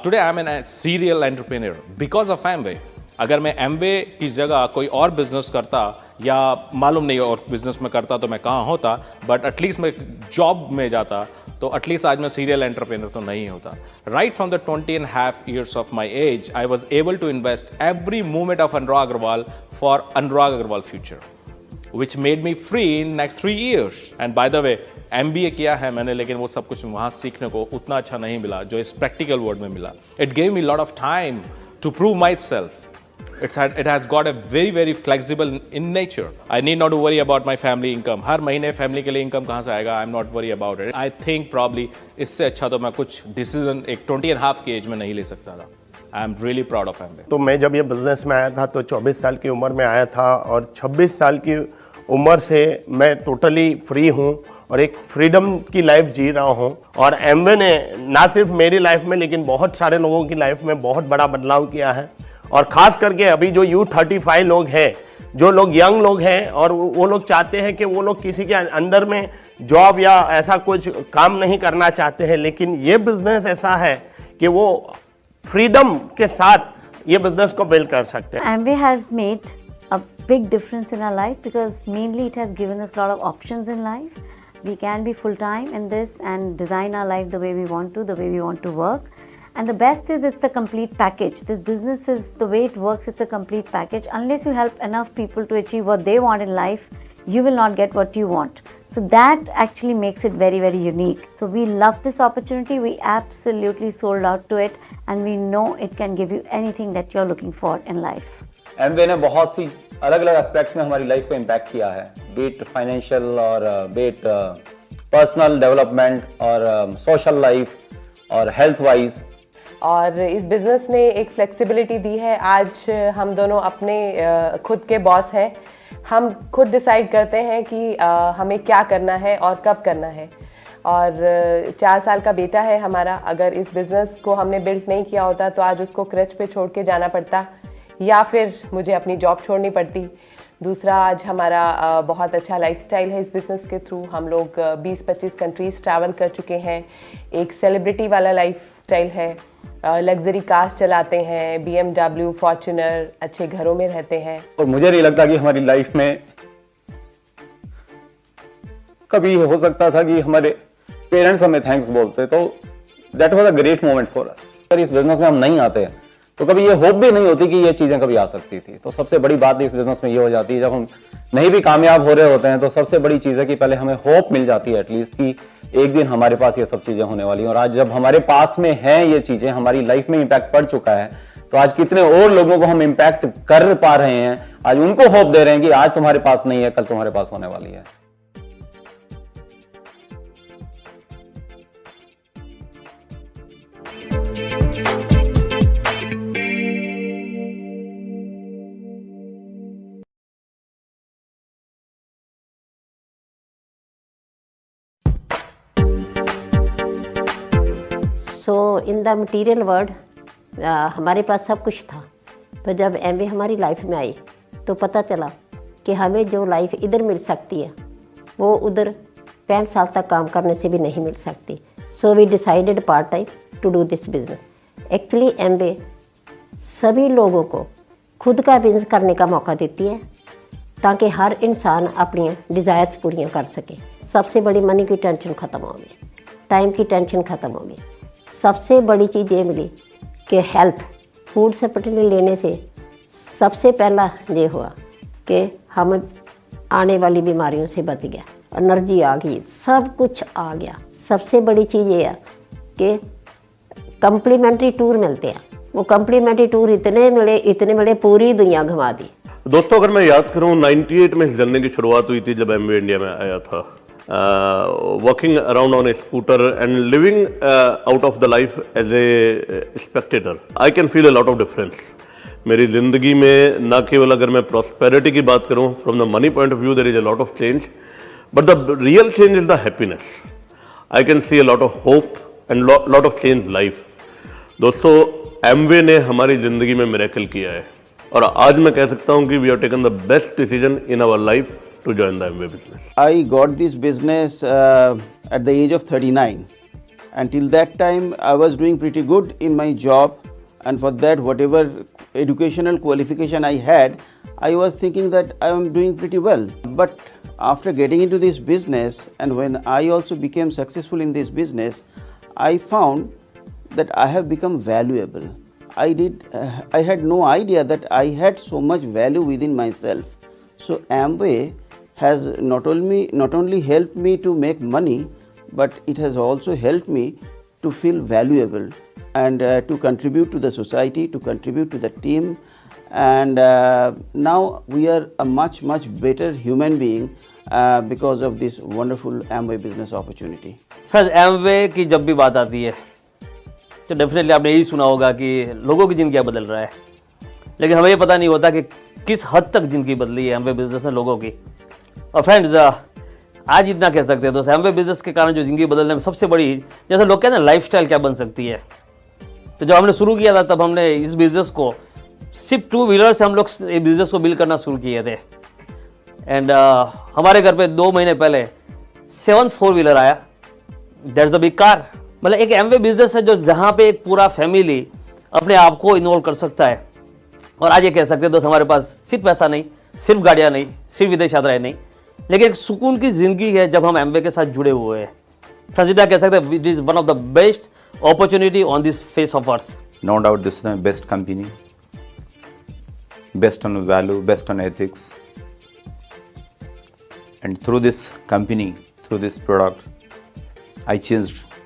E: Today I am a serial entrepreneur because of Amway. अगर मैं Amway की जगह कोई और बिजनेस करता या मालूम नहीं और बिजनेस में करता तो मैं कहाँ होता, बट एटलीस्ट मैं जॉब में जाता तो एटलीस्ट आज मैं सीरियल एंटरप्रेन्योर तो नहीं होता। Right from the 20.5 years of my age I was able to invest every movement of Anurag Agrawal for Anurag Agrawal future, which made me free in next 3 years. And by the way, MBA किया है मैंने, लेकिन वो सब कुछ वहाँ सीखने को उतना अच्छा नहीं मिला जो इस प्रैक्टिकल वर्ल्ड में मिला। It gave me a lot of time to prove myself. It has got a very, very flexible in nature. I need not to worry about my family income. हर महीने फैमिली के लिए इनकम कहाँ से आएगा? I'm not worry about it. I think probably इससे अच्छा तो मैं कुछ डिसीजन एक 20.5 की एज में नहीं ले सकता था। I am really proud of Amway.
F: तो मैं जब ये बिजनेस में आया था तो 24 साल की उम्र में आया था और 26 साल की उम्र से मैं टोटली फ्री हूँ और एक फ्रीडम की लाइफ जी रहा हूँ। और एमवे ने ना सिर्फ मेरी लाइफ में लेकिन बहुत सारे लोगों की लाइफ में बहुत बड़ा बदलाव किया है। और ख़ास करके अभी जो U35 लोग हैं, जो लोग यंग लोग हैं और वो लोग चाहते हैं कि वो लोग किसी के अंडर में जॉब या ऐसा कुछ काम नहीं करना चाहते हैं, लेकिन ये बिजनेस ऐसा है कि वो फ्रीडम के साथ ये बिजनेस को बिल्ड कर सकते हैं।
G: Amway has made a big difference in our life because mainly it has given us a lot of options in life. We can be full-time in this and design our life the way we want to, the way we want to work. And the best is it's a complete package. This business is, the way it works, it's a complete package. Unless you help enough people to achieve what they want in life, you will not get what you want. So that actually makes it very, very unique. So we love this opportunity. We absolutely sold out to it, and we know it can give you anything that you're looking for in life.
H: Amway ने बहुत सी अलग अलग एस्पेक्ट्स में हमारी लाइफ को इम्पैक्ट किया है, बीट फाइनेंशियल और बीट पर्सनल डेवलपमेंट और सोशल लाइफ और हेल्थ वाइज।
I: और इस बिज़नेस ने एक फ्लेक्सिबिलिटी दी है। आज हम दोनों अपने खुद के बॉस हैं। हम खुद डिसाइड करते हैं कि हमें क्या करना है और कब करना है। और 4 साल का बेटा है हमारा। अगर इस बिज़नेस को हमने बिल्ड नहीं किया होता तो आज उसको क्रच पे छोड़ के जाना पड़ता, या फिर मुझे अपनी जॉब छोड़नी पड़ती। दूसरा, आज हमारा बहुत अच्छा लाइफस्टाइल है इस बिज़नेस के थ्रू। हम लोग 20-25 कंट्रीज़ ट्रैवल कर चुके हैं। एक सेलिब्रिटी वाला लाइफस्टाइल है। लग्जरी कार्स चलाते हैं, BMW, फॉर्च्यूनर, अच्छे घरों में रहते हैं।
H: और मुझे नहीं लगता कि हमारी लाइफ में कभी हो सकता था कि हमारे पेरेंट्स हमें थैंक्स बोलते, तो that was a great moment for us. अगर इस बिजनेस में हम नहीं आते तो कभी ये होप भी नहीं होती कि ये चीजें कभी आ सकती थी। तो सबसे बड़ी बात इस बिजनेस में ये हो जाती है, जब हम नहीं भी कामयाब हो रहे होते हैं तो सबसे बड़ी चीज है कि पहले हमें होप मिल जाती है एटलीस्ट कि एक दिन हमारे पास ये सब चीजें होने वाली हैं। और आज जब हमारे पास में हैं ये चीजें, हमारी लाइफ में इम्पैक्ट पड़ चुका है, तो आज कितने और लोगों को हम इम्पैक्ट कर पा रहे हैं, आज उनको होप दे रहे हैं कि आज तुम्हारे पास नहीं है, कल तुम्हारे पास होने वाली है।
J: सो इन द मटीरियल वर्ल्ड हमारे पास सब कुछ था, पर जब एमवे हमारी लाइफ में आई तो पता चला कि हमें जो लाइफ इधर मिल सकती है वो उधर 65 साल तक काम करने से भी नहीं मिल सकती। So we decided part time to do this business. Actually Amway सभी लोगों को खुद का बिजनेस करने का मौका देती है ताकि हर इंसान अपनी डिज़ायर्स पूरियाँ कर सके। सबसे बड़ी मनी की टेंशन ख़त्म होगी, टाइम की टेंशन ख़त्म होगी। सबसे बड़ी चीज़ ये मिली कि हेल्थ फूड सप्लीमेंट लेने से सबसे पहला ये हुआ कि हम आने वाली बीमारियों से बच गया, एनर्जी आ गई, सब कुछ आ गया। सबसे बड़ी चीज़ ये है कि कम्प्लीमेंट्री टूर मिलते हैं। वो कम्प्लीमेंट्री टूर इतने मिले पूरी दुनिया घुमा दी।
K: दोस्तों, अगर मैं याद करूं 98 में इस जर्नी की शुरुआत हुई थी जब एमवे इंडिया में आया था। Walking around on a scooter and living out of the life as a spectator, I can feel a lot of difference. मेरी ज़िंदगी में न केवल अगर मैं prosperity की बात करूं, from the money point of view there is a lot of change, but the real change is the happiness. I can see a lot of hope and lot of change life. दोस्तों, एमवे ने हमारी ज़िंदगी में मिरेकल किया है और आज मैं कह सकता हूं कि we have taken the best decision in our life to join the MBA business.
L: I got this business at the age of 39. Until that time, I was doing pretty good in my job, and for that, whatever educational qualification I had, I was thinking that I am doing pretty well. But after getting into this business, and when I also became successful in this business, I found that I have become valuable. I had no idea that I had so much value within myself. So Amway has not only helped me to make money, but it has also helped me to feel valuable and to contribute to the society, to contribute to the team, and now we are a much better human being because of this wonderful Amway business opportunity.
N: Friends, Amway की जब भी बात आती है तो डेफिनेटली आपने यही सुना होगा कि लोगों की ज़िंदगी बदल रहा है, लेकिन हमें ये पता नहीं होता कि किस हद तक ज़िंदगी बदली है एमवे बिजनेस ने लोगों की। और फ्रेंड्स, आज इतना कह सकते हैं दोस्तों, एमवे बिजनेस के कारण जो ज़िंदगी बदलने में सबसे बड़ी, जैसे लोग कहते हैं लाइफस्टाइल क्या बन सकती है, तो जब हमने शुरू किया था तब हमने इस बिज़नेस को सिर्फ 2 व्हीलर से हम लोग ये बिज़नेस को बिल्ड करना शुरू किए थे। एंड हमारे घर पे 2 महीने पहले 7th 4 व्हीलर आया। That's a big car. मतलब एक एमवे बिजनेस है जो जहाँ पे एक पूरा फैमिली अपने आप को इन्वॉल्व कर सकता है। और आज ये कह सकते हैं दोस्त, हमारे पास सिर्फ पैसा नहीं, सिर्फ गाड़ियाँ नहीं, सिर्फ विदेश यात्राएं नहीं, लेकिन एक सुकून की जिंदगी है जब हम एमवे के साथ जुड़े हुए हैं। संजीदा कह सकते हैं it is one of the best opportunity on this face of earth.
M: No doubt this is the best company, best on value, best on ethics. And through this company, through this product, I changed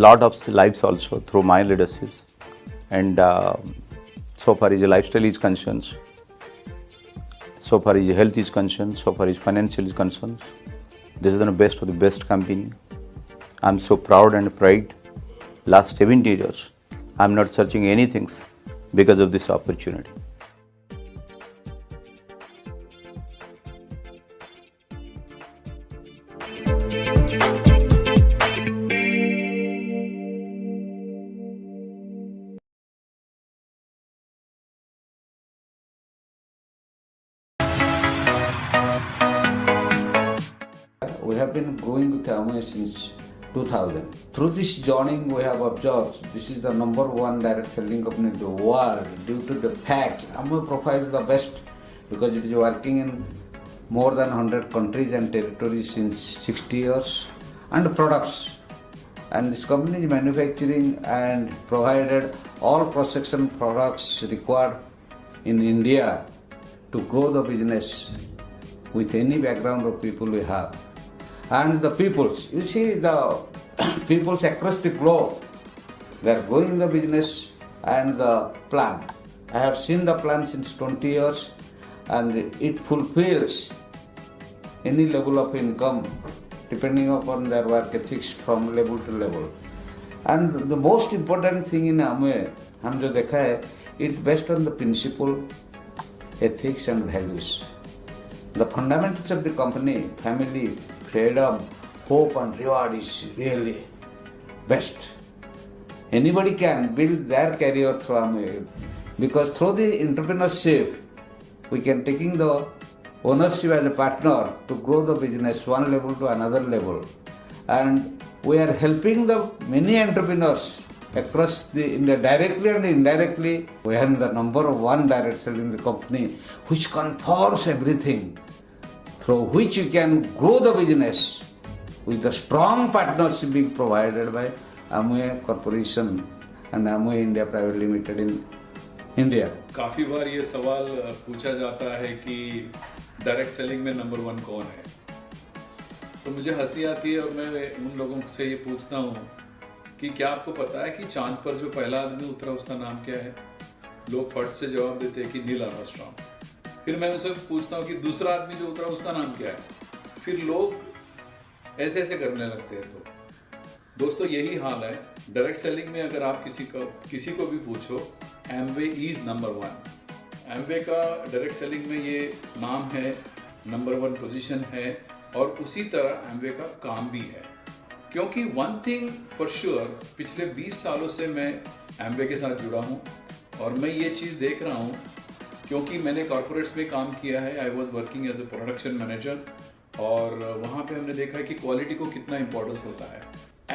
M: lot of lives also through my leadership. And so far as lifestyle is concerned, so far as health is concerned, so far as financial is concerned, this is the best of the best company. I'm so proud and pride. Last 70 years, I'm not searching anything because of this opportunity.
O: We have been growing with Amway since 2000. Through this joining, we have observed this is the number one direct selling company in the world due to the fact Amway provides the best because it is working in more than 100 countries and territories since 60 years and products. And this company is manufacturing and provided all protection products required in India to grow the business with any background of people we have. And the peoples, you see the peoples across the globe, they are growing the business and the plan. I have seen the plan since 20 years and it fulfills any level of income depending upon their work ethics from level to level. And the most important thing in Amway, हम जो देखा है, it's based on the principle, ethics and values. The fundamentals of the company, family, freedom, hope and reward is really best. Anybody can build their career through Amway because through the entrepreneurship, we can taking the ownership as a partner to grow the business one level to another level. And we are helping the many entrepreneurs across the India directly and indirectly. We are the number one direct selling company which confers everything through which you can grow the business with the strong partnership being provided by Amway Corporation and Amway India Private Limited in India.
P: काफ़ी बार ये सवाल पूछा जाता है कि डायरेक्ट सेलिंग में नंबर वन कौन है, तो मुझे हंसी आती है और मैं उन लोगों से ये पूछता हूँ कि क्या आपको पता है कि चांद पर जो पहला आदमी उतरा उसका नाम क्या है? लोग फट से जवाब देते हैं कि नील आर्मस्ट्रॉन्ग। फिर मैं उनसे पूछता हूँ कि दूसरा आदमी जो उतरा उसका नाम क्या है? फिर लोग ऐसे ऐसे करने लगते हैं। तो दोस्तों यही हाल है डायरेक्ट सेलिंग में। अगर आप किसी को भी पूछो, Amway is number one. Amway का डायरेक्ट सेलिंग में ये नाम है, नंबर वन पोजीशन है, और उसी तरह एमवे का काम भी है। क्योंकि वन थिंग फॉर श्योर, पिछले 20 सालों से मैं एमवे के साथ जुड़ा हूँ और मैं ये चीज़ देख रहा हूँ क्योंकि मैंने कॉर्पोरेट्स में काम किया है। I was working as a production manager और वहाँ पे हमने देखा है कि क्वालिटी को कितना इम्पोर्टेंस होता है।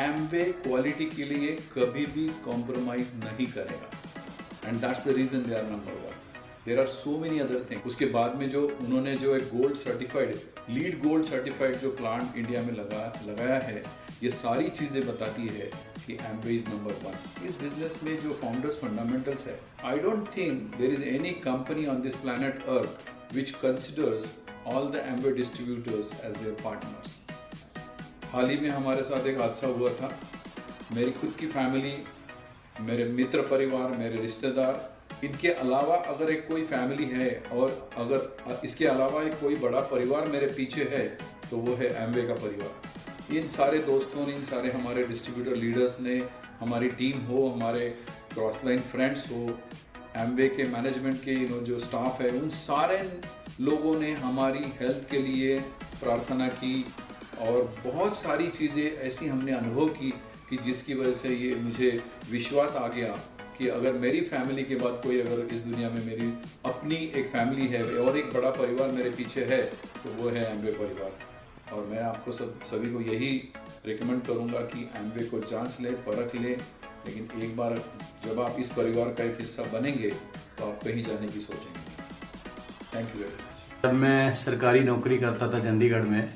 P: एमवे क्वालिटी के लिए कभी भी कॉम्प्रोमाइज़ नहीं करेगा and that's the reason they are number one. There are so many other thing. उसके बाद में जो उन्होंने जो एक gold certified, lead gold certified जो प्लांट इंडिया में लगाया है, ये सारी चीज़ें बताती है कि एमवे इज़ नंबर वन। इस बिजनेस में जो फाउंडर्स फंडामेंटल्स है, I don't think there is any company on this planet earth which considers all the Amway distributors as their partners. हाल ही में हमारे साथ एक हादसा हुआ था। मेरी खुद की फैमिली, मेरे मित्र परिवार, मेरे रिश्तेदार, इनके अलावा अगर एक कोई फैमिली है और अगर इसके अलावा एक कोई बड़ा परिवार मेरे पीछे है तो वो है एमवे का परिवार। इन सारे दोस्तों ने, इन सारे हमारे डिस्ट्रीब्यूटर लीडर्स ने, हमारी टीम हो, हमारे क्रॉस लाइन फ्रेंड्स हो, एमवे के मैनेजमेंट के जो स्टाफ है, उन सारे लोगों ने हमारी हेल्थ के लिए प्रार्थना की और बहुत सारी चीज़ें ऐसी हमने अनुभव की कि जिसकी वजह से ये मुझे विश्वास आ गया कि अगर मेरी फैमिली के बाद कोई अगर इस दुनिया में मेरी अपनी एक फैमिली है और एक बड़ा परिवार मेरे पीछे है तो वो है एमवे परिवार। और मैं आपको सभी को यही रिकमेंड करूँगा कि एमवे को जांच लें, परख लें, लेकिन एक बार जब आप इस परिवार का एक हिस्सा बनेंगे तो आप कहीं जाने की सोचेंगे। Thank you very much.
C: जब मैं सरकारी नौकरी करता था चंडीगढ़ में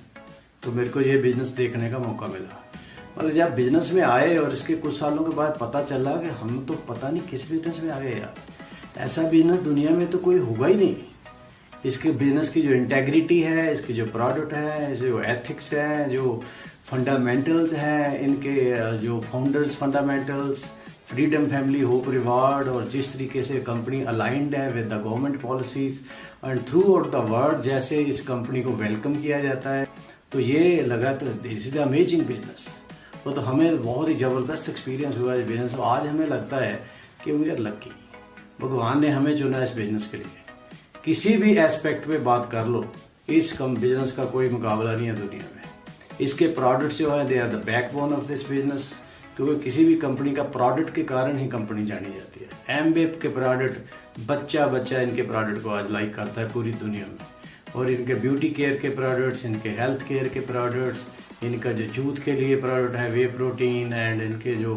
C: तो मेरे को ये बिज़नेस देखने का मौका मिला। मतलब जब बिज़नेस में आए और इसके कुछ सालों के बाद पता चला कि हम तो पता नहीं किस बिज़नेस में आ गए यार, ऐसा बिज़नेस दुनिया में तो कोई होगा ही नहीं। इसके बिज़नेस की जो इंटेग्रिटी है, इसके जो प्रोडक्ट है, जो एथिक्स है, जो फंडामेंटल्स हैं, इनके जो founders fundamentals, freedom, family, hope, reward, और जिस तरीके से कंपनी अलाइंड है with the government policies and through out the world जैसे इस कंपनी को वेलकम किया जाता है, तो ये लगा तो दिस इज़ अमेजिंग बिजनेस। वो तो हमें बहुत ही ज़बरदस्त एक्सपीरियंस हुआ इस बिज़नेस में। आज हमें लगता है कि वी आर लकी, भगवान ने हमें चुना इस बिज़नेस के लिए। किसी भी एस्पेक्ट पे बात कर लो, इस बिज़नेस का कोई मुकाबला नहीं है दुनिया में। इसके प्रोडक्ट्स जो है they are the backbone of this business, क्योंकि किसी भी कंपनी का प्रोडक्ट के कारण ही कंपनी जानी जाती है। एमवे के प्रोडक्ट बच्चा इनके प्रोडक्ट को आज लाइक करता है पूरी दुनिया में, और इनके ब्यूटी केयर के प्रोडक्ट्स, इनके हेल्थ केयर के प्रोडक्ट्स, इनका जो जूथ के लिए प्रोडक्ट है वे प्रोटीन, एंड इनके जो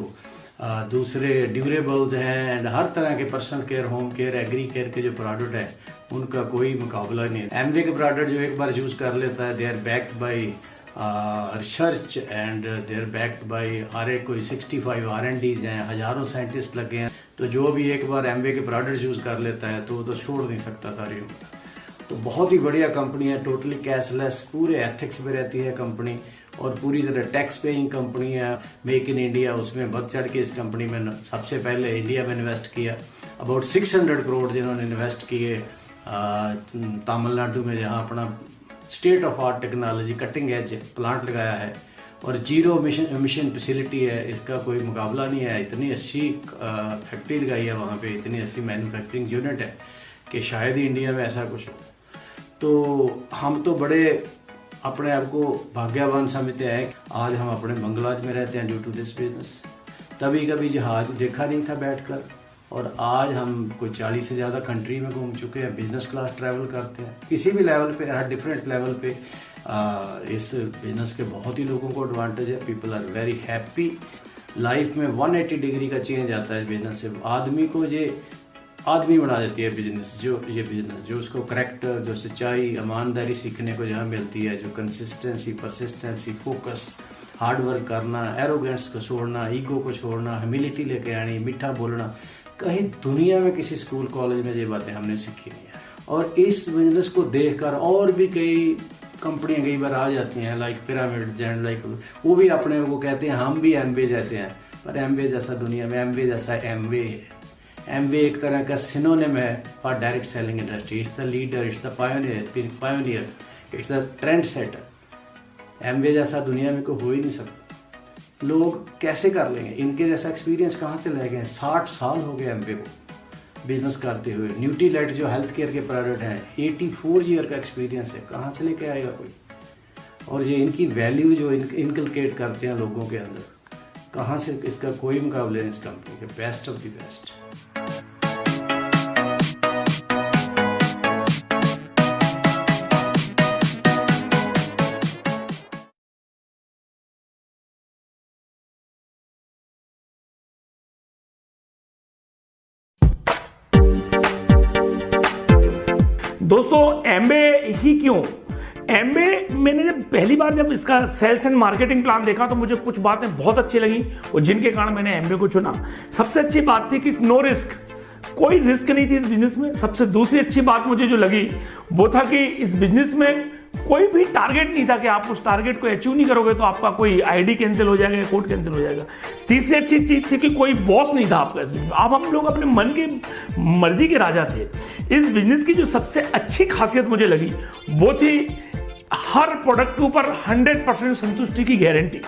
C: दूसरे ड्यूरेबल्स हैं, एंड हर तरह के personal care, home care, agri care के जो प्रोडक्ट है उनका कोई मुकाबला नहीं है। एमवे के प्रोडक्ट जो एक बार यूज़ कर लेता है, they are backed by research and they are backed by कोई 65 R&Ds हैं, हज़ारों साइंटिस्ट लगे हैं। तो जो भी एक बार एमवे के प्रोडक्ट यूज़ कर लेता है तो वो तो छोड़ नहीं सकता सारी उम्र। तो बहुत ही बढ़िया कंपनी है, टोटली कैशलेस, पूरे एथिक्स में रहती है कंपनी, और पूरी तरह टैक्स पेइंग कंपनी है। मेक इन इंडिया, उसमें बढ़ चढ़ के इस कंपनी में सबसे पहले इंडिया में इन्वेस्ट किया। अबाउट 600 करोड़ जिन्होंने इन्वेस्ट किए तमिलनाडु में, जहाँ अपना state of art technology cutting edge plant लगाया है, और जीरो एमिशन फैसिलिटी है, इसका कोई मुकाबला नहीं है। इतनी अच्छी फैक्ट्री लगाई है वहाँ पे, इतनी अच्छी मैन्युफैक्चरिंग यूनिट है कि शायद ही इंडिया में ऐसा कुछ हो। तो हम तो बड़े अपने आप को भाग्यवान समझते हैं। आज हम अपने बंगलाज में रहते हैं ड्यू टू दिस बिजनेस। तभी कभी जहाज देखा नहीं था बैठकर, और आज हम कोई 40 से ज़्यादा कंट्री में घूम चुके हैं, बिजनेस क्लास ट्रैवल करते हैं। किसी भी लेवल पे, हर डिफरेंट लेवल पे इस बिजनेस के बहुत ही लोगों को एडवांटेज है। People are very happy. Life में 180 डिग्री का चेंज आता है बिजनेस से। आदमी को ये आदमी बना देती है बिजनेस, ये बिजनेस जो उसको करैक्टर, जो सच्चाई, ईमानदारी सीखने को जहाँ मिलती है, जो consistency, persistency, focus, hard work करना, एरोगेंस को छोड़ना, ईगो को छोड़ना, ह्यूमिलिटी लेके आनी, मीठा बोलना, कहीं दुनिया में किसी स्कूल कॉलेज में ये बातें हमने सीखी नहीं है। और इस बिजनेस को देखकर और भी कई कंपनियां कई बार आ जाती हैं, लाइक पिरामिड जैंड, लाइक वो भी अपने को कहते हैं हम भी एमवे जैसे हैं, पर एमवे जैसा दुनिया में एमवे जैसा एमवे है। एमवे एक तरह का सिनोनिम है for direct selling industry. It's the leader, it's the pioneer, it's the trend setter. Amway जैसा दुनिया में कोई हो ही नहीं सकता। लोग कैसे कर लेंगे? इनके जैसा एक्सपीरियंस कहाँ से ले गए? 60 साल हो गए एमवे को बिजनेस करते हुए। न्यूट्रीलाइट जो हेल्थ केयर के प्रोडक्ट हैं, 84 ईयर का एक्सपीरियंस है, कहाँ से लेके आएगा कोई? और ये इनकी वैल्यू जो इनकलकेट करते हैं लोगों के अंदर, कहाँ से? इसका कोई मुकाबला नहीं इस कंपनी के। Best of the best.
Q: दोस्तों एमवे ही क्यों? एमवे मैंने जब पहली बार जब इसका सेल्स एंड मार्केटिंग प्लान देखा तो मुझे कुछ बातें बहुत अच्छी लगी, और जिनके कारण मैंने एमवे को चुना। सबसे अच्छी बात थी कि नो रिस्क, कोई रिस्क नहीं थी इस बिजनेस में। सबसे दूसरी अच्छी बात मुझे जो लगी वो था कि इस बिजनेस में कोई भी टारगेट नहीं था कि आप उस टारगेट को अचीव नहीं करोगे तो आपका कोई आईडी कैंसिल हो जाएगा, कोड कैंसिल हो जाएगा। तीसरी अच्छी चीज थी कि कोई बॉस नहीं था आपका इस बिजनेस में। आप हम लोग अपने मन के मर्जी के राजा थे। इस बिजनेस की जो सबसे अच्छी खासियत मुझे लगी वो थी हर प्रोडक्ट के ऊपर 100% संतुष्टि की गारंटी।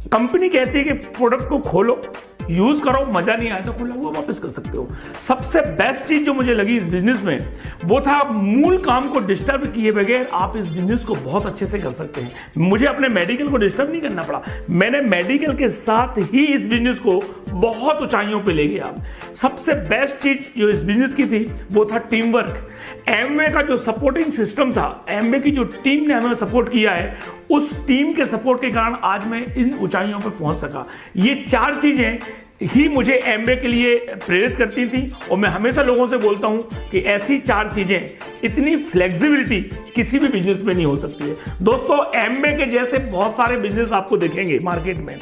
Q: कंपनी कहती है कि प्रोडक्ट को खोलो, यूज करो, मजा नहीं आया तो खुला हुआ वापस कर सकते हो। सबसे बेस्ट चीज जो मुझे लगी इस बिजनेस में वो था मूल काम को डिस्टर्ब किए बगैर आप इस बिजनेस को बहुत अच्छे से कर सकते हैं। मुझे अपने मेडिकल को डिस्टर्ब नहीं करना पड़ा, मैंने मेडिकल के साथ ही इस बिजनेस को बहुत ऊंचाइयों पे ले गया। सबसे बेस्ट चीज जो इस बिजनेस की थी वो था टीम वर्क। एमवे का जो सपोर्टिंग सिस्टम था, एमवे की जो टीम ने हमें सपोर्ट किया है, उस टीम के सपोर्ट के कारण आज मैं इन ऊंचाइयों पर पहुंच सका। ये 4 चीजें ही मुझे एमबे के लिए प्रेरित करती थी। और मैं हमेशा लोगों से बोलता हूं कि ऐसी 4 चीजें, इतनी फ्लेक्सिबिलिटी किसी भी बिजनेस में नहीं हो सकती है। दोस्तों, एमबे के जैसे बहुत सारे बिजनेस आपको दिखेंगे मार्केट में।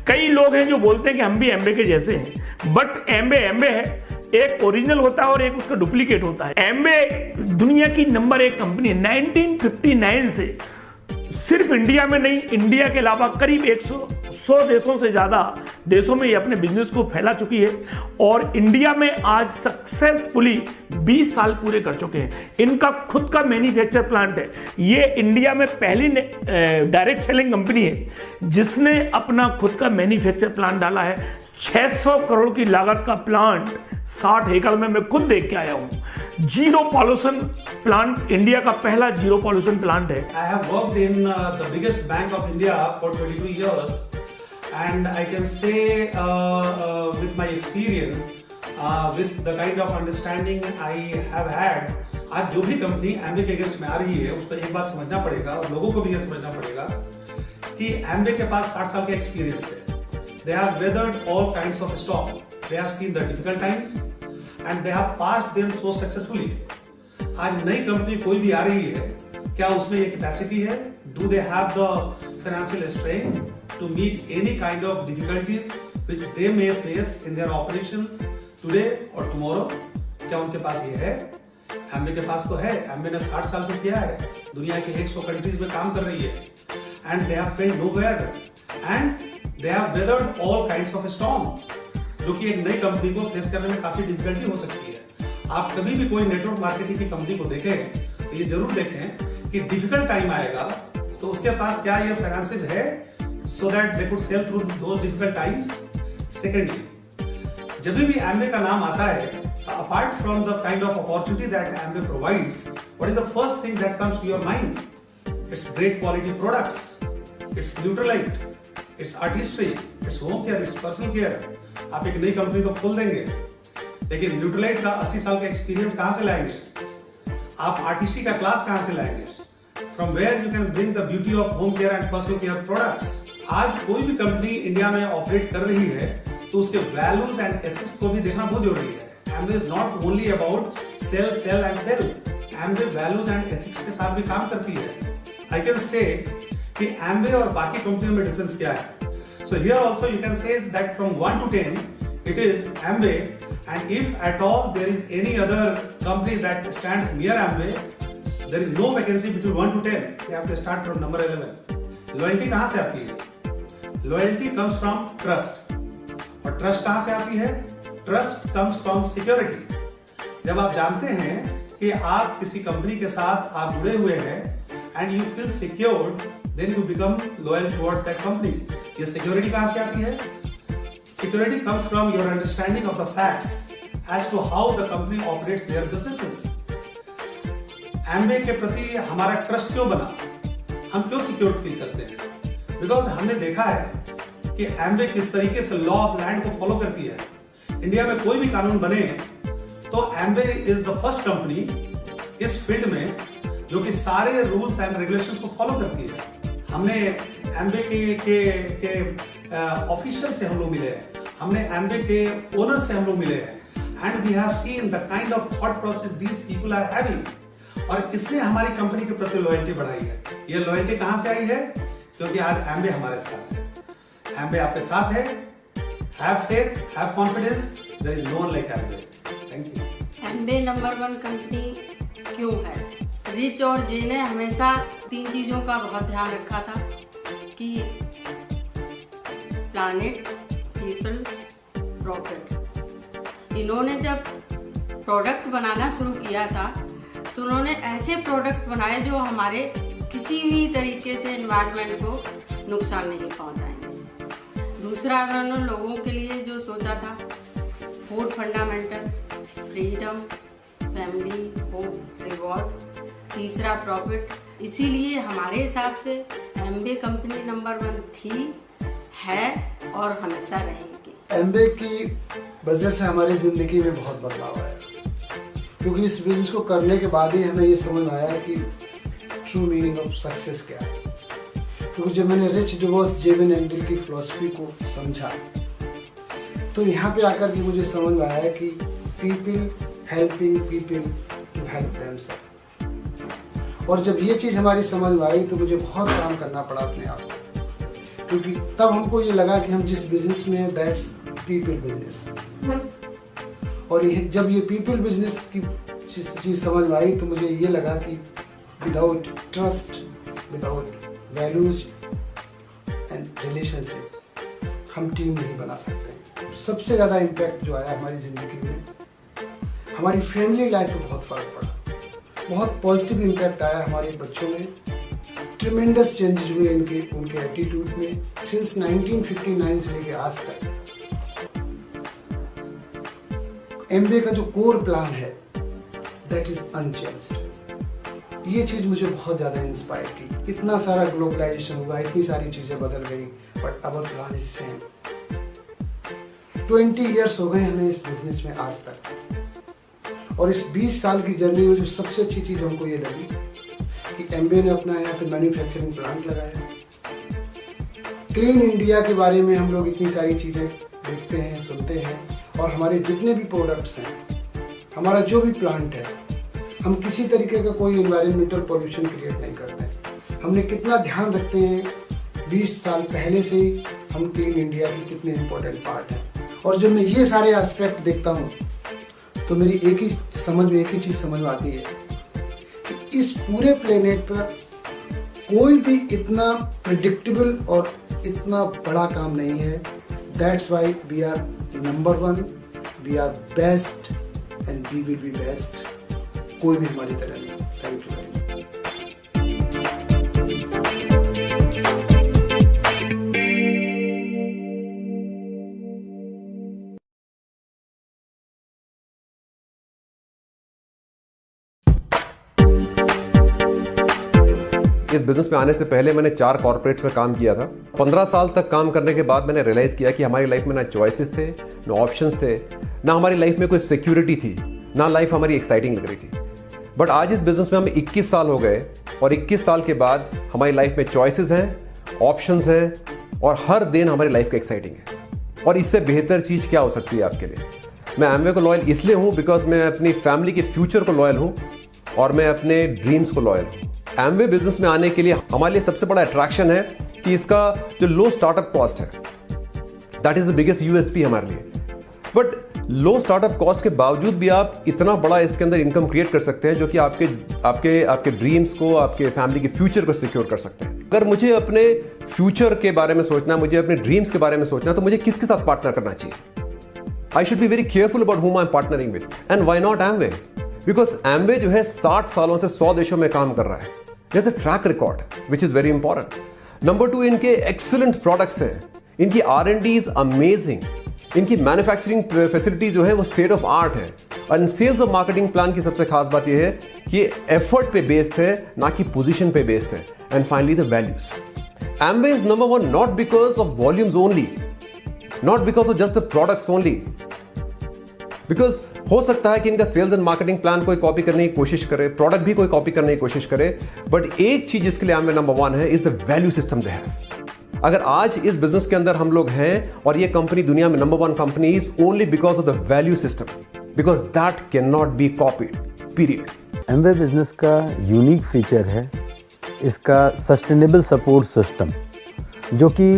Q: कई लोग हैं जो बोलते हैं कि हम भी एमबे के जैसे हैं, बट एमबे एमबे है। एक ओरिजिनल होता है और एक उसका डुप्लीकेट होता है। एमबे दुनिया की नंबर 1 कंपनी है। 1959 से सिर्फ इंडिया में नहीं, इंडिया के अलावा करीब 100 देशों से ज़्यादा देशों में ये अपने बिजनेस को फैला चुकी है और इंडिया में आज सक्सेसफुली 20 साल पूरे कर चुके हैं। इनका खुद का मैन्युफैक्चर प्लांट है। ये इंडिया में पहली डायरेक्ट सेलिंग कंपनी है जिसने अपना खुद का मैन्युफैक्चर प्लांट डाला है। 600 करोड़ की लागत का प्लांट 60 एकड़ में मैं खुद देख के आया हूँ। जीरो पॉल्यूशन प्लांट, इंडिया का पहला जीरो पॉल्यूशन प्लांट है।
R: I have worked in the biggest bank of India for 22 years, and I can say with my experience, with the kind of understanding I have had, आज जो भी कंपनी एमबे के अगेंस्ट में आ रही है उसको एक बात समझना पड़ेगा और लोगों को भी ये समझना पड़ेगा कि एमबे के पास 60 साल का एक्सपीरियंस है। They have weathered all kinds of storm. They have seen the difficult times and they have passed them so successfully. आज नई कंपनी कोई भी आ रही है, क्या उसमें ये कैपेसिटी है? Do they have the financial strength to meet any kind of difficulties which they may face in their operations today or tomorrow? क्या उनके पास ये है? एमबे के पास तो है। एमबे ने 60 साल से किया है, दुनिया के 100 कंट्रीज में काम कर रही है and they have failed nowhere and they have weathered all kinds of storm, जो कि एक नई कंपनी को फेस करने में काफी डिफिकल्टी हो सकती है। आप कभी भी कोई नेटवर्क मार्केटिंग की कंपनी को देखें तो ये जरूर देखें कि डिफिकल्ट टाइम आएगा तो उसके पास क्या ये फाइनेंसेस है so that they could sell through those difficult times. Secondly, जब भी एमबे का नाम आता है, apart from the kind of opportunity that Amway provides, what is the first thing that comes to your mind? It's great quality products, it's Nutrilite, it's Artistry, it's home care, it's personal care. आप एक नई कंपनी तो खोल देंगे, लेकिन न्यूट्रलाइट का 80 साल का एक्सपीरियंस कहां से लाएंगे? आप आर्टिस्ट्री का क्लास कहां से लाएंगे? From where you can bring the beauty of home care and personal care products. आज कोई भी कंपनी इंडिया में ऑपरेट कर रही है तो उसके वैल्यूज एंड एथिक्स को भी देखना बहुत जरूरी है। Amway is not only about sell sell and sell. Amway values and ethics के साथ भी काम करती है। आई कैन से कि एमबे और बाकी कंपनियों में डिफरेंस क्या है। So here also you can say that from 1 to 10 it is Amway, and if at all there is any other company that stands near Amway, there is no vacancy between 1 to 10. They have to start from number 11. Loyalty कहाँ से आती है? Loyalty comes from trust. और trust कहाँ से आती है? Trust comes from security. जब आप जानते हैं कि आप किसी कंपनी के साथ आप जुड़े हुए हैं and you feel secured, then you become loyal towards that company. ये सिक्योरिटी कहां से आती है? Security comes from your understanding of the facts as to how the company operates their businesses. Amway के प्रति हमारा ट्रस्ट क्यों बना? हम क्यों सिक्योर फील करते हैं? बिकॉज हमने देखा है कि एमबे किस तरीके से लॉ ऑफ लैंड को फॉलो करती है। इंडिया में कोई भी कानून बने तो एमबे इज द फर्स्ट कंपनी इस फील्ड में जो कि सारे रूल्स एंड रेगुलेशंस को फॉलो करती है। हमने एमबे के ऑफिशियल से हम लोग मिले हैं, हमने एमबे के ओनर से हम लोग मिले हैं and we have seen the kind of thought process these people are having, और इसने हमारी कंपनी के प्रति लॉयल्टी बढ़ाई है। ये लॉयल्टी कहाँ से आई है? क्योंकि आज एमबे हमारे साथ है। एमबे आपके साथ है। Have faith, have confidence, there is no one like Amway. Thank you.
S: Amway number 1 company क्यों है? रिच और जे ने हमेशा 3 चीज़ों का बहुत ध्यान रखा था कि प्लानेट, पीपल, प्रॉफिट। इन्होंने जब प्रोडक्ट बनाना शुरू किया था तो उन्होंने ऐसे प्रोडक्ट बनाए जो हमारे किसी भी तरीके से एनवायरनमेंट को नुकसान नहीं पहुंचाएंगे। दूसरा, उन्होंने लोगों के लिए जो सोचा था, food fundamental, freedom, family, hope, reward. तीसरा, प्रॉफिट। इसीलिए हमारे हिसाब से एमबे कंपनी नंबर 1 थी, है और हमेशा रहेगी।
T: एमबे की वजह से हमारी ज़िंदगी में बहुत बदलाव आया, क्योंकि इस बिजनेस को करने के बाद ही हमें ये समझ में आया कि ट्रू मीनिंग ऑफ सक्सेस क्या है। क्योंकि जब मैंने रिच डिवोर्स जेविन एंडल की फिलॉसफी को समझा तो यहाँ पे आकर के मुझे समझ में आया कि people helping people to help themselves. और जब ये चीज़ हमारी समझ में आई तो मुझे बहुत काम करना पड़ा अपने आप को, क्योंकि तब हमको ये लगा कि हम जिस बिजनेस में हैं दैट्स पीपल बिजनेस। और ये जब ये पीपल बिजनेस की चीज़ समझ में आई तो मुझे ये लगा कि without trust, without values and relationship हम टीम नहीं बना सकते। सबसे ज़्यादा इम्पैक्ट जो आया हमारी ज़िंदगी में, हमारी फैमिली लाइफ में बहुत फ़र्क पड़ा, बहुत पॉजिटिव इम्पैक्ट आया हमारे बच्चों में, ट्रिमेंडस चेंजेस हुए उनके एटीट्यूड में। सिंस 1959 से लेके आज तक एमबीए का जो कोर प्लान है दैट इज अनचेंज्ड। ये चीज़ मुझे बहुत ज़्यादा इंस्पायर की। इतना सारा ग्लोबलाइजेशन हुआ, इतनी सारी चीज़ें बदल गई, but our plan is same. 20 years हो गए हमें इस बिजनेस में आज तक, और इस 20 साल की जर्नी में जो सबसे अच्छी चीज़ हमको ये लगी कि एमबीए ने अपना यहाँ पे मैन्युफैक्चरिंग प्लांट लगाया। क्लीन इंडिया के बारे में हम लोग इतनी सारी चीज़ें देखते हैं, सुनते हैं, और हमारे जितने भी प्रोडक्ट्स हैं, हमारा जो भी प्लांट है, हम किसी तरीके का कोई इन्वायरमेंटल पॉल्यूशन क्रिएट नहीं करते हैं। हमने कितना ध्यान रखते हैं 20 साल पहले से ही हम क्लीन इंडिया के कितने इम्पोर्टेंट पार्ट हैं। और जब मैं ये सारे एस्पेक्ट देखता हूँ तो मेरी एक ही चीज़ समझ में आती है कि इस पूरे प्लेनेट पर कोई भी इतना प्रिडिक्टेबल और इतना बड़ा काम नहीं है। That's why we are number 1, we are best and we will be best. कोई भी हमारी तरह नहीं। Thank you very much.
U: इस बिजनेस में आने से पहले मैंने 4 कॉर्पोरेट्स में काम किया था। 15 साल तक काम करने के बाद मैंने रियलाइज किया कि हमारी लाइफ में ना चॉइसेस थे, ना ऑप्शंस थे, ना हमारी लाइफ में कोई सिक्योरिटी थी, ना लाइफ हमारी एक्साइटिंग लग रही थी। बट आज इस बिजनेस में हमें 21 साल हो गए, और 21 साल के बाद हमारी लाइफ में चॉइसेस हैं, ऑप्शंस हैं, और हर दिन हमारी लाइफ का एक्साइटिंग है। और इससे बेहतर चीज़ क्या हो सकती है आपके लिए। मैं एमवे को लॉयल इसलिए हूँ बिकॉज मैं अपनी फैमिली के फ्यूचर को लॉयल हूँ, और मैं अपने ड्रीम्स को लॉयल हूँ। एमवे बिजनेस में आने के लिए हमारे लिए सबसे बड़ा अट्रैक्शन है कि इसका जो लो स्टार्टअप कॉस्ट है, that is the biggest USP हमारे लिए। बट लो स्टार्टअप कॉस्ट के बावजूद भी आप इतना बड़ा इसके अंदर इनकम क्रिएट कर सकते हैं जो कि आपके ड्रीम्स को, आपके फैमिली के फ्यूचर को सिक्योर कर सकते हैं। अगर मुझे अपने फ्यूचर के बारे में सोचना, मुझे अपने ड्रीम्स के बारे में सोचना, तो मुझे किसके साथ पार्टनर करना चाहिए। I should be very careful about whom I am partnering with, and why not Amway. Because Amway जो है 60 सालों से 100 देशों में काम कर रहा है। There's a track record, which is very important. Number 2, इनके excellent products हैं, इनकी R&D is amazing, इनकी मैन्युफैक्चरिंग फैसिलिटी जो है वो स्टेट ऑफ आर्ट है। और सेल्स और मार्केटिंग प्लान की सबसे खास बात यह है कि एफर्ट पे बेस्ड है, ना कि पोजीशन पे बेस्ड है। And finally the values. Amway is number 1 not because of volumes only, not because of just the products only. Because हो सकता है कि इनका सेल्स एंड मार्केटिंग प्लान कोई कॉपी करने की कोशिश करे, प्रोडक्ट भी कोई कॉपी करने की कोशिश करे, बट एक चीज इसके लिए एमवे नंबर 1 है, is the value system they have. अगर आज इस बिजनेस के अंदर हम लोग हैं और ये कंपनी दुनिया में number 1 company is only because of the value system, because that can not be copied, period.
V: Amway business का यूनिक फीचर है इसका सस्टेनेबल सपोर्ट सिस्टम, जो कि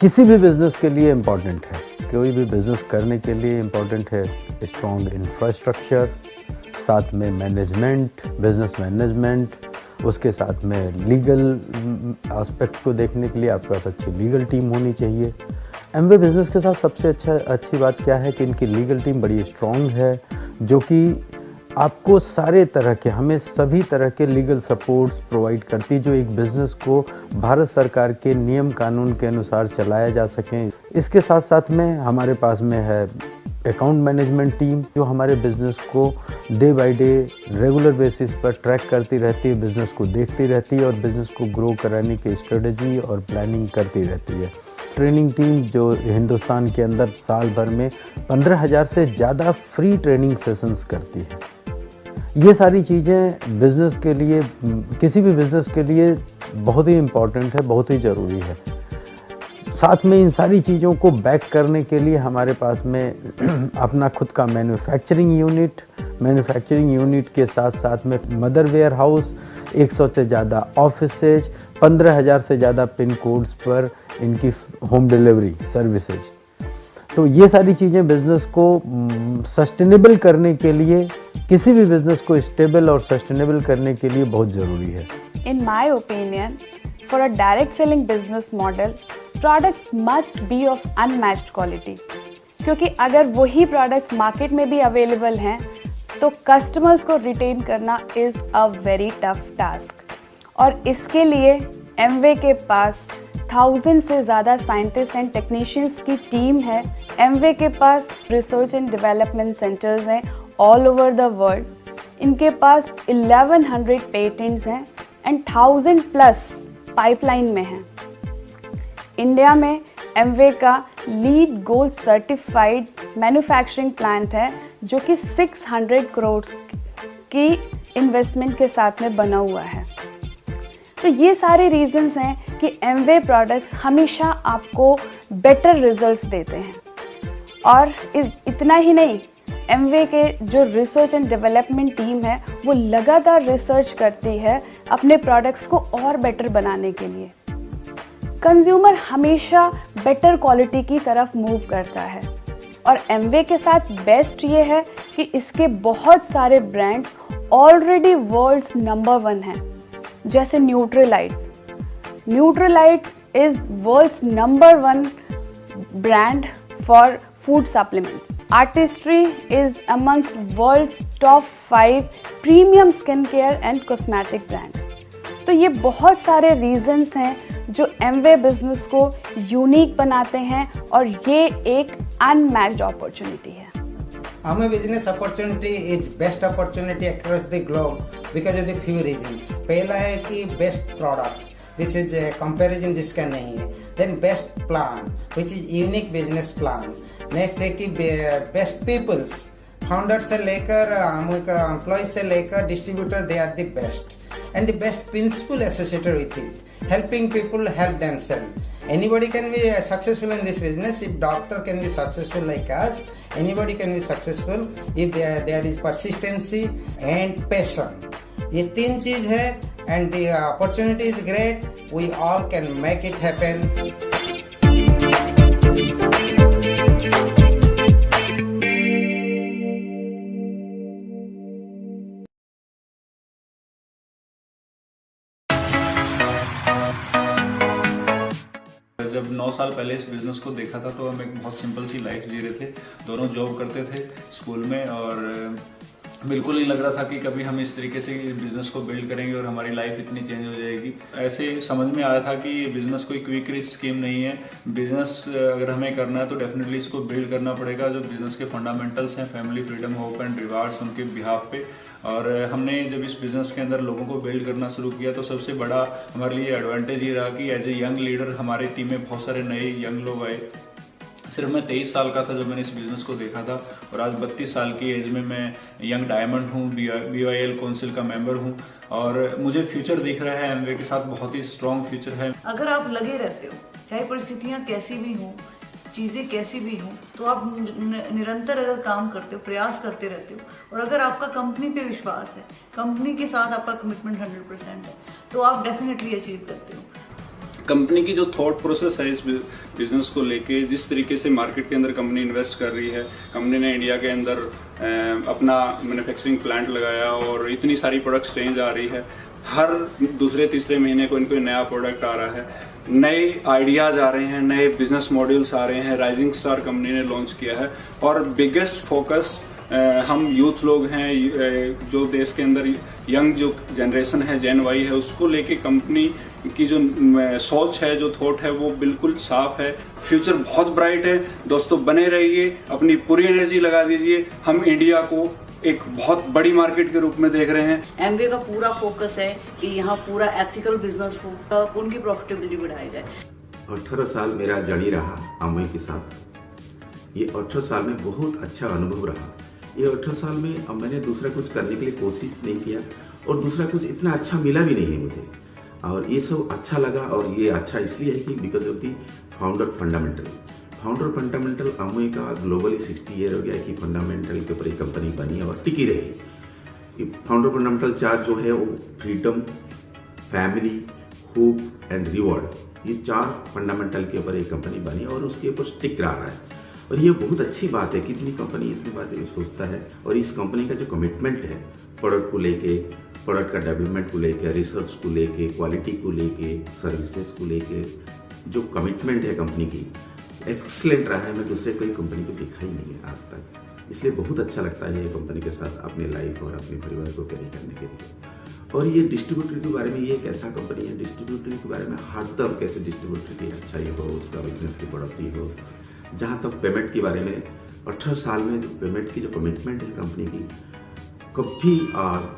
V: किसी भी बिजनेस के लिए इम्पॉर्टेंट है। कोई भी बिजनेस करने के लिए इम्पॉर्टेंट है स्ट्रॉन्ग इंफ्रास्ट्रक्चर, साथ में मैनेजमेंट, बिजनेस मैनेजमेंट, उसके साथ में लीगल एस्पेक्ट को देखने के लिए आपके पास अच्छी लीगल टीम होनी चाहिए। एमवे बिजनेस के साथ सबसे अच्छी बात क्या है कि इनकी लीगल टीम बड़ी स्ट्रॉन्ग है, जो कि आपको सारे तरह के, हमें सभी तरह के लीगल सपोर्ट्स प्रोवाइड करती है, जो एक बिज़नेस को भारत सरकार के नियम कानून के अनुसार चलाया जा सके। इसके साथ साथ में हमारे पास में है अकाउंट मैनेजमेंट टीम, जो हमारे बिज़नेस को day by day regular basis पर ट्रैक करती रहती है, बिज़नेस को देखती रहती है और बिज़नेस को ग्रो कराने की स्ट्रेटजी और प्लानिंग करती रहती है। ट्रेनिंग टीम जो हिंदुस्तान के अंदर साल भर में 15,000 से ज़्यादा फ्री ट्रेनिंग सेशंस करती है। ये सारी चीज़ें बिज़नेस के लिए, किसी भी बिज़नेस के लिए बहुत ही इम्पॉर्टेंट है, बहुत ही ज़रूरी है। साथ में इन सारी चीज़ों को बैक करने के लिए हमारे पास में अपना खुद का मैन्युफैक्चरिंग यूनिट के साथ साथ में मदर वेयर हाउस, 100 से ज़्यादा ऑफिसेज, 15,000 से ज़्यादा पिन कोड्स पर इनकी होम डिलीवरी सर्विसेज। तो ये सारी चीज़ें बिज़नेस को सस्टेनेबल करने के लिए, किसी भी बिज़नेस को स्टेबल और सस्टेनेबल करने के लिए बहुत ज़रूरी है।
A: In my opinion, for a direct selling business model, products must be of unmatched quality. क्योंकि अगर वही products मार्केट में भी अवेलेबल हैं तो कस्टमर्स को रिटेन करना is a very tough task. और इसके लिए एमवे के पास 1000 से ज़्यादा साइंटिस्ट एंड टेक्नीशियंस की टीम है। एमवे के पास रिसर्च एंड डेवलपमेंट सेंटर्स हैं ऑल ओवर द वर्ल्ड। इनके पास 1100 पेटेंट्स हैं एंड 1000+ पाइपलाइन में हैं। इंडिया में एमवे का lead gold certified manufacturing plant है जो कि 600 करोड़ की इन्वेस्टमेंट के साथ में बना हुआ है। तो ये सारे रीजंस हैं कि एमवे प्रोडक्ट्स हमेशा आपको बेटर रिजल्ट्स देते हैं। और इतना ही नहीं, एमवे के जो रिसर्च एंड डेवलपमेंट टीम है वो लगातार रिसर्च करती है अपने प्रोडक्ट्स को और बेटर बनाने के लिए। कंज्यूमर हमेशा बेटर क्वालिटी की तरफ मूव करता है और एमवे के साथ बेस्ट ये है कि इसके बहुत सारे ब्रांड्स ऑलरेडी वर्ल्ड्स नंबर 1 हैं, जैसे Nutrilite is world's number 1 brand for food supplements. Artistry is amongst world's top 5 premium skin care and cosmetic brands. तो ये बहुत सारे रीजंस हैं जो एमवे बिजनेस को यूनिक बनाते हैं और ये एक अनमैच्ड अपॉर्चुनिटी है।
B: Amway business opportunity is best opportunity across the globe because of the few reasons. पहला है कि best product, this is comparison जिसका नहीं है। Then best plan, which is unique business plan. Next है कि best peoples, founders से लेकर Amway का employees से लेकर distributor, they are the best. And the best principle associated with it, helping people help themselves. Anybody can be successful in this business. If doctor can be successful like us, anybody can be successful if there is persistency and passion. ये 3 चीज है and the opportunity is great. We all can make it happen.
P: जब 9 साल पहले इस बिज़नेस को देखा था तो हम एक बहुत सिंपल सी लाइफ जी रहे थे। दोनों जॉब करते थे स्कूल में और बिल्कुल नहीं लग रहा था कि कभी हम इस तरीके से बिज़नेस को बिल्ड करेंगे और हमारी लाइफ इतनी चेंज हो जाएगी। ऐसे समझ में आया था कि बिज़नेस कोई क्विक रिच स्कीम नहीं है। बिज़नेस अगर हमें करना है तो डेफिनेटली इसको बिल्ड करना पड़ेगा। जो बिज़नेस के फंडामेंटल्स हैं, family, freedom, hope and rewards, उनके बिहाफ पे। और हमने जब इस बिज़नेस के अंदर लोगों को बिल्ड करना शुरू किया तो सबसे बड़ा हमारे लिए एडवांटेज ये रहा कि एज ए यंग लीडर हमारी टीम में बहुत सारे नए यंग लोग आए। सिर्फ मैं 23 साल का था जब मैंने इस बिज़नेस को देखा था और आज 32 साल की एज में मैं यंग डायमंड हूँ, BYL काउंसिल का मेंबर हूँ और मुझे फ्यूचर दिख रहा है एमवे के साथ, बहुत ही स्ट्रॉन्ग फ्यूचर है।
W: अगर आप लगे रहते हो, चाहे परिस्थितियाँ कैसी भी हों, चीज़ें कैसी भी हों, तो आप निरंतर अगर काम करते हो, प्रयास करते रहते हो और अगर आपका कंपनी पे विश्वास है, कंपनी के साथ आपका कमिटमेंट 100% है, तो आप डेफिनेटली अचीव करते हो।
P: कंपनी की जो थॉट प्रोसेस है इस बिजनेस को लेके, जिस तरीके से मार्केट के अंदर कंपनी इन्वेस्ट कर रही है, कंपनी ने इंडिया के अंदर अपना मैन्युफैक्चरिंग प्लांट लगाया और इतनी सारी प्रोडक्ट्स रेंज आ रही है। हर दूसरे तीसरे महीने को इनको नया प्रोडक्ट आ रहा है, नए आइडियाज आ रहे हैं, नए बिजनेस मॉड्यूल्स आ रहे हैं। राइजिंग स्टार कंपनी ने लॉन्च किया है और बिगेस्ट फोकस हम यूथ लोग हैं, जो देश के अंदर यंग जो जनरेशन है, जेन वाई है, उसको लेके कंपनी की जो सोच है, जो थॉट है, वो बिल्कुल साफ है। फ्यूचर बहुत ब्राइट है। दोस्तों बने रहिए, अपनी पूरी एनर्जी लगा दीजिए। हम इंडिया को एक बहुत बड़ी मार्केट के रूप में देख रहे हैं।
W: एमवे का पूरा फोकस है कि यहाँ पूरा एथिकल बिजनेस हो और उनकी प्रॉफिटेबिलिटी बढ़ाई जाए।
X: 18 साल मेरा जर्नी रहा अमवे के साथ। ये 18 साल में बहुत अच्छा अनुभव रहा। ये 18 साल में अब मैंने दूसरा कुछ करने के लिए कोशिश नहीं किया और दूसरा कुछ इतना अच्छा मिला भी नहीं है मुझे। और ये सब अच्छा लगा और ये अच्छा इसलिए है कि because of the founder fundamental Amway का ग्लोबली 60 ईयर हो गया कि फंडामेंटल के ऊपर एक कंपनी बनी और टिकी रही। फाउंडर फंडामेंटल 4 जो है वो freedom, family, hope and reward, ये 4 फंडामेंटल के ऊपर एक कंपनी बनी और उसके ऊपर टिक रहा है। और ये बहुत अच्छी बात है, कितनी कंपनी इतनी बातें सोचता है। और इस कंपनी का जो कमिटमेंट है प्रोडक्ट को लेके, प्रोडक्ट का डेवलपमेंट को लेके, रिसर्च को लेके, क्वालिटी को लेके, सर्विसेज को लेके, जो कमिटमेंट है कंपनी की एक्सीलेंट रहा है। मैं दूसरे कोई कंपनी को देखा ही नहीं है आज तक, इसलिए बहुत अच्छा लगता है ये कंपनी के साथ अपने लाइफ और अपने परिवार को कैरी करने के लिए। और ये डिस्ट्रीब्यूटर के बारे में, ये एक ऐसा कंपनी है डिस्ट्रीब्यूटर के बारे में हरदम कैसे डिस्ट्रीब्यूटर की अच्छाई हो, उसका बिजनेस की बढ़ोतरी हो। जहाँ तक पेमेंट के बारे में, 18 साल में जो पेमेंट की जो कमिटमेंट है कंपनी की, कभी और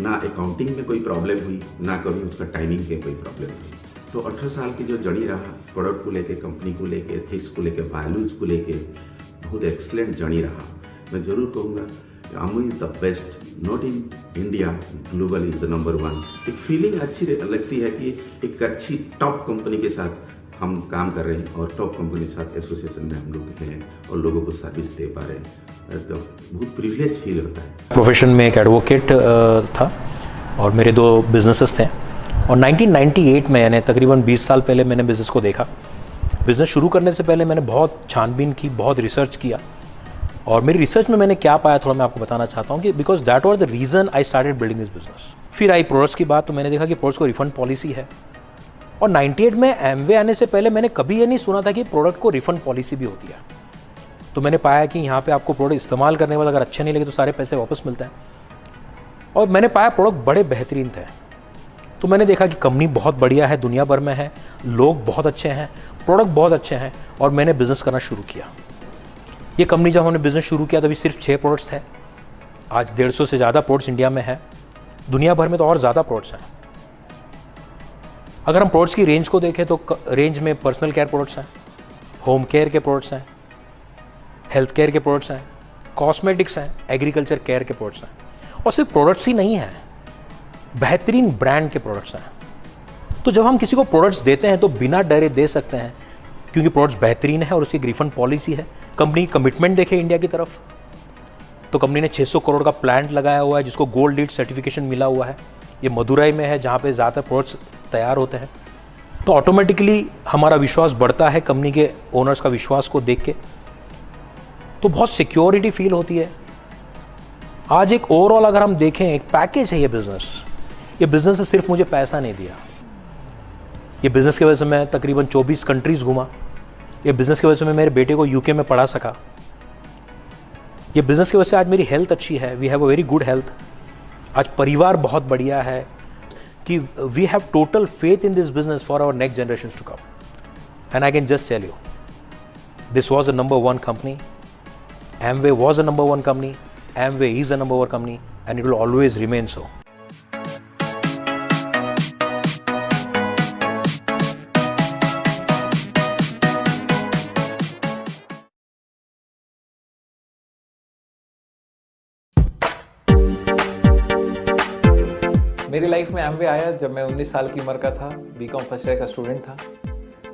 X: ना अकाउंटिंग में कोई प्रॉब्लम हुई, ना कभी उसका टाइमिंग के कोई प्रॉब्लम हुई। तो 18 साल की जो जर्नी रहा प्रोडक्ट को लेके, कंपनी को लेके, एथिक्स को लेके, वैल्यूज़ को लेके, बहुत एक्सलेंट जर्नी रहा। मैं ज़रूर कहूँगा कि Amul is the best, not in India, global is the number 1। एक फीलिंग अच्छी लगती है कि एक अच्छी टॉप कंपनी के साथ हम काम कर रहे हैं और टॉप कंपनी के साथ एसोसिएशन में हम लोग हैं और लोगों को सर्विस दे पा रहे हैं, तो बहुत प्रिविलेज फील होता है।
D: प्रोफेशन में एक एडवोकेट था और मेरे 2 बिजनेसेस थे और 1998 में, यानी तकरीबन 20 साल पहले मैंने बिज़नेस को देखा। बिज़नेस शुरू करने से पहले मैंने बहुत छानबीन की, बहुत रिसर्च किया और मेरी रिसर्च में मैंने क्या पाया थोड़ा मैं आपको बताना चाहता हूँ कि because that was the reason I started building this business. फिर आई प्रोडक्ट्स की बात, तो मैंने देखा कि प्रोडक्ट्स को रिफंड पॉलिसी है और 98 में एमवे आने से पहले मैंने कभी ये नहीं सुना था कि प्रोडक्ट को रिफंड पॉलिसी भी होती है। तो मैंने पाया कि यहाँ पे आपको प्रोडक्ट इस्तेमाल करने के बाद अगर अच्छे नहीं लगे तो सारे पैसे वापस मिलते हैं और मैंने पाया प्रोडक्ट बड़े बेहतरीन थे। तो मैंने देखा कि कंपनी बहुत बढ़िया है, दुनिया भर में है, लोग बहुत अच्छे हैं, प्रोडक्ट बहुत अच्छे हैं और मैंने बिज़नेस करना शुरू किया। ये कंपनी जब हमने बिज़नेस शुरू किया तभी सिर्फ 6 प्रोडक्ट्स थे, आज 150 से ज़्यादा प्रोडक्ट्स इंडिया में है, दुनिया भर में तो और ज़्यादा प्रोडक्ट्स हैं। अगर हम प्रोडक्ट्स की रेंज को देखें तो रेंज में पर्सनल केयर प्रोडक्ट्स हैं, होम केयर के प्रोडक्ट्स हैं, हेल्थ केयर के प्रोडक्ट्स हैं, कॉस्मेटिक्स हैं, एग्रीकल्चर केयर के प्रोडक्ट्स हैं और सिर्फ प्रोडक्ट्स ही नहीं हैं, बेहतरीन ब्रांड के प्रोडक्ट्स हैं। तो जब हम किसी को प्रोडक्ट्स देते हैं तो बिना डरे दे सकते हैं क्योंकि प्रोडक्ट्स बेहतरीन है और उसकी रिफंड पॉलिसी है। कंपनी कमिटमेंट देखे इंडिया की तरफ तो कंपनी ने 600 करोड़ का प्लांट लगाया हुआ है जिसको गोल्ड लीड सर्टिफिकेशन मिला हुआ है। ये मदुरई में है जहाँ पे ज़्यादातर प्रोडक्ट्स तैयार होते हैं। तो ऑटोमेटिकली हमारा विश्वास बढ़ता है कंपनी के ओनर्स का विश्वास को देख के, तो बहुत सिक्योरिटी फील होती है। आज एक ओवरऑल अगर हम देखें एक पैकेज है ये बिज़नेस ने सिर्फ मुझे पैसा नहीं दिया। ये बिज़नेस की वजह से मैं तकरीबन 24 कंट्रीज़ घूमा। ये बिज़नेस की वजह से मैं मेरे बेटे को यूके में पढ़ा सका। ये बिज़नेस की वजह से आज मेरी हेल्थ अच्छी है, we have a very good health. आज परिवार बहुत बढ़िया है कि we have total faith in this business for our next generations to come. And I can just tell you this was a number 1 company, Amway was a number 1 company, Amway is a number 1 company and it will always remain so.
E: मेरी लाइफ में एमवे आया जब मैं 19 साल की उम्र का था, बीकॉम फर्स्ट ईयर का स्टूडेंट था।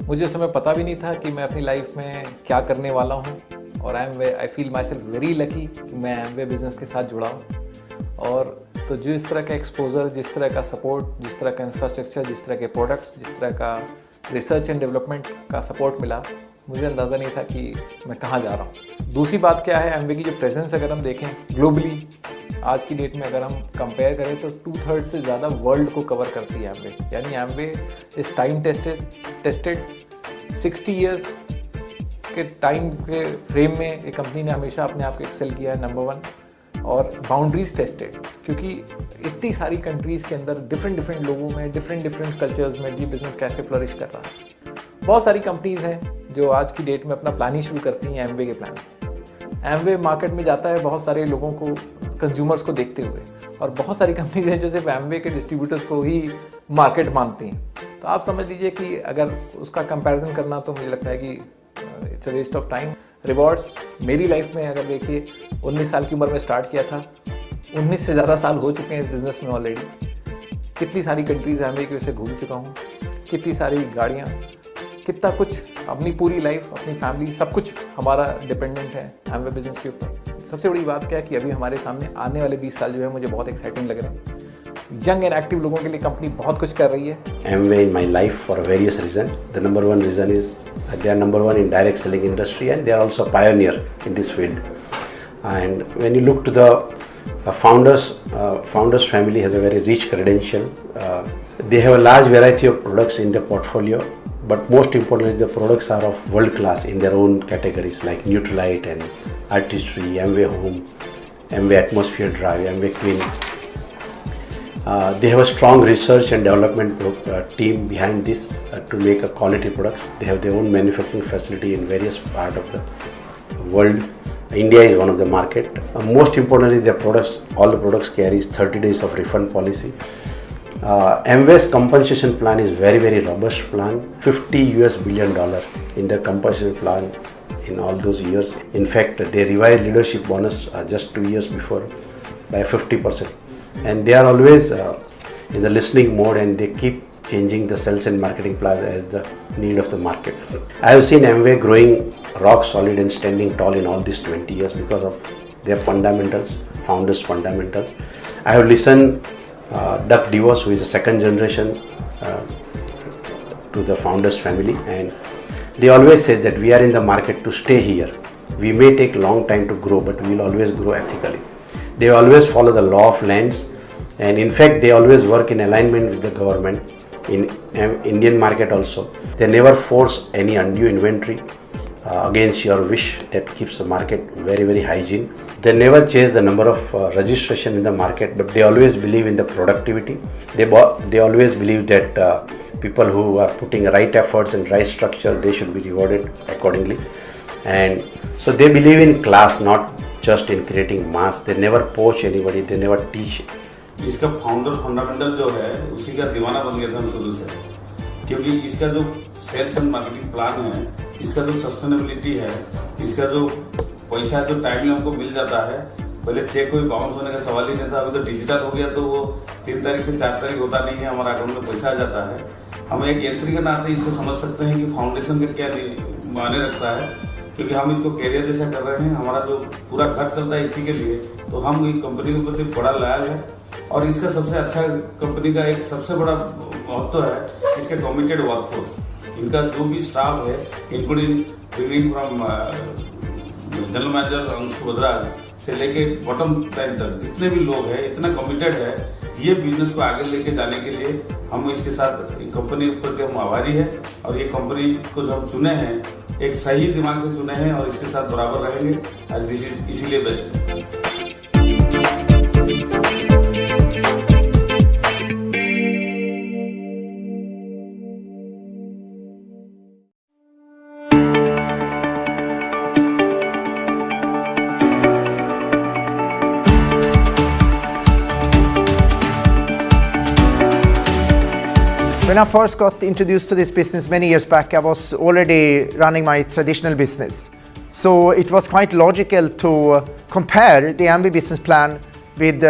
E: मुझे उस समय पता भी नहीं था कि मैं अपनी लाइफ में क्या करने वाला हूँ और I feel my self very lucky कि मैं एमवे बिज़नेस के साथ जुड़ा हूँ। और तो जो इस तरह का एक्सपोजर, जिस तरह का सपोर्ट, जिस तरह का इंफ्रास्ट्रक्चर, जिस तरह के प्रोडक्ट्स, जिस तरह का रिसर्च एंड डेवलपमेंट का सपोर्ट मिला, मुझे अंदाज़ा नहीं था कि मैं कहाँ जा रहा हूँ। दूसरी बात क्या है, एमवे की जो प्रेजेंस अगर हम देखें ग्लोबली, आज की डेट में अगर हम कंपेयर करें तो 2/3 से ज़्यादा वर्ल्ड को कवर करती है एमवे। यानी एमवे इस टाइम टेस्टेड 60 ईयर्स के टाइम के फ्रेम में एक कंपनी ने हमेशा अपने आप को एक्सेल किया है नंबर 1। और बाउंड्रीज टेस्टेड, क्योंकि इतनी सारी कंट्रीज़ के अंदर डिफरेंट लोगों में, डिफरेंट कल्चर्स में ये बिज़नेस कैसे फ्लरिश कर रहा है। बहुत सारी कंपनीज़ हैं जो आज की डेट में अपना प्लान ही शुरू करती हैं एमवे के प्लान से। एमवे मार्केट में जाता है बहुत सारे लोगों को, कंज्यूमर्स को देखते हुए, और बहुत सारी कंपनीज हैं जो सिर्फ एमवे के डिस्ट्रीब्यूटर्स को ही मार्केट मानती हैं। तो आप समझ लीजिए कि अगर उसका कंपैरिजन करना तो मुझे लगता है कि it's a waste of time. Rewards मेरी लाइफ में अगर देखिए 19 साल की उम्र में स्टार्ट किया था, 19 से ज़्यादा साल हो चुके हैं इस बिज़नेस में ऑलरेडी। कितनी सारी कंट्रीज़ एमवे की वजह से घूम चुका हूँ, कितनी सारी गाड़ियाँ, कितना कुछ अपनी पूरी लाइफ, अपनी फैमिली, सब कुछ हमारा डिपेंडेंट है एमवे बिजनेस के ऊपर। सबसे बड़ी बात क्या है कि अभी हमारे सामने आने वाले 20 साल जो है मुझे बहुत एक्साइटिंग लग रहे हैं। यंग एंड एक्टिव लोगों के लिए कंपनी बहुत कुछ कर रही है।
F: Amway in my life for various reasons. The number one reason is they are number one in direct selling industry and they are also pioneer in this field. And when you look to the founders family has a very rich credential. They have a large variety of products in their portfolio, but most importantly the products are of world class in their own categories like Nutrilite and Artistry, Amway Home, Amway Atmosphere Drive, Amway Queen. They have a strong research and development team behind this to make a quality products. They have their own manufacturing facility in various parts of the world. India is one of the market. Most importantly, their products, all the products carries 30 days of refund policy. Amway's compensation plan is very robust plan. $50 billion in their compensation plan in all those years. In fact, they revised leadership bonus just 2 years before by 50%. And they are always in the listening mode and they keep changing the sales and marketing plan as the need of the market. I have seen Amway growing rock solid and standing tall in all these 20 years because of their fundamentals, founders' fundamentals. I have listened Doug DeVos, who is a second generation to the founders family, and they always say that we are in the market to stay here. We may take long time to grow, but we will always grow ethically. They always follow the law of lands, and in fact they always work in alignment with the government in Indian market also. They never force any undue inventory against your wish. That keeps the market very hygiene. They never chase the number of registration in the market, but they always believe in the productivity. They always believe that people who are putting right efforts and right structure, they should be rewarded accordingly. And so they believe in class, not just in creating mass. They never poach anybody, they never teach.
G: इसका फाउंडर फंडामेंटल जो है उसी का दीवाना बन गया था शुरू से, क्योंकि इसका जो सेल्स एंड मार्केटिंग प्लान है, इसका जो सस्टेनेबिलिटी है, इसका जो पैसा जो टाइमली हमको मिल जाता है, पहले चेक कोई बाउंस होने का सवाल ही नहीं था। अभी तो डिजिटल हो गया तो वो 3 तारीख से 4 तारीख होता नहीं है, हमारा अकाउंट में पैसा आ जाता है। हम एक एंट्री के नाते इसको समझ सकते हैं कि फाउंडेशन का क्या मायने रखता है, क्योंकि हम इसको कैरियर जैसा कर रहे हैं। हमारा जो पूरा घर चलता है इसी के लिए, तो हम ये कंपनी के प्रति बड़ा लॉयल है। और इसका सबसे अच्छा कंपनी का एक सबसे बड़ा महत्व है इसके कमिटेड वर्कफोर्स। इनका जो भी स्टाफ है, including from general manager Anshu Budhraja से लेके बॉटम लाइन तक जितने भी लोग हैं, इतना कमिटेड है ये बिजनेस को आगे लेके जाने के लिए। हम इसके साथ कंपनी के प्रति हम आभारी है, और ये कंपनी को जो हम चुने हैं एक सही दिमाग से चुने हैं और इसके साथ बराबर रहेंगे, इसीलिए बेस्ट है।
H: When I first got introduced to this business many years back, I was already running my traditional business. So it was quite logical to compare the Amway business plan with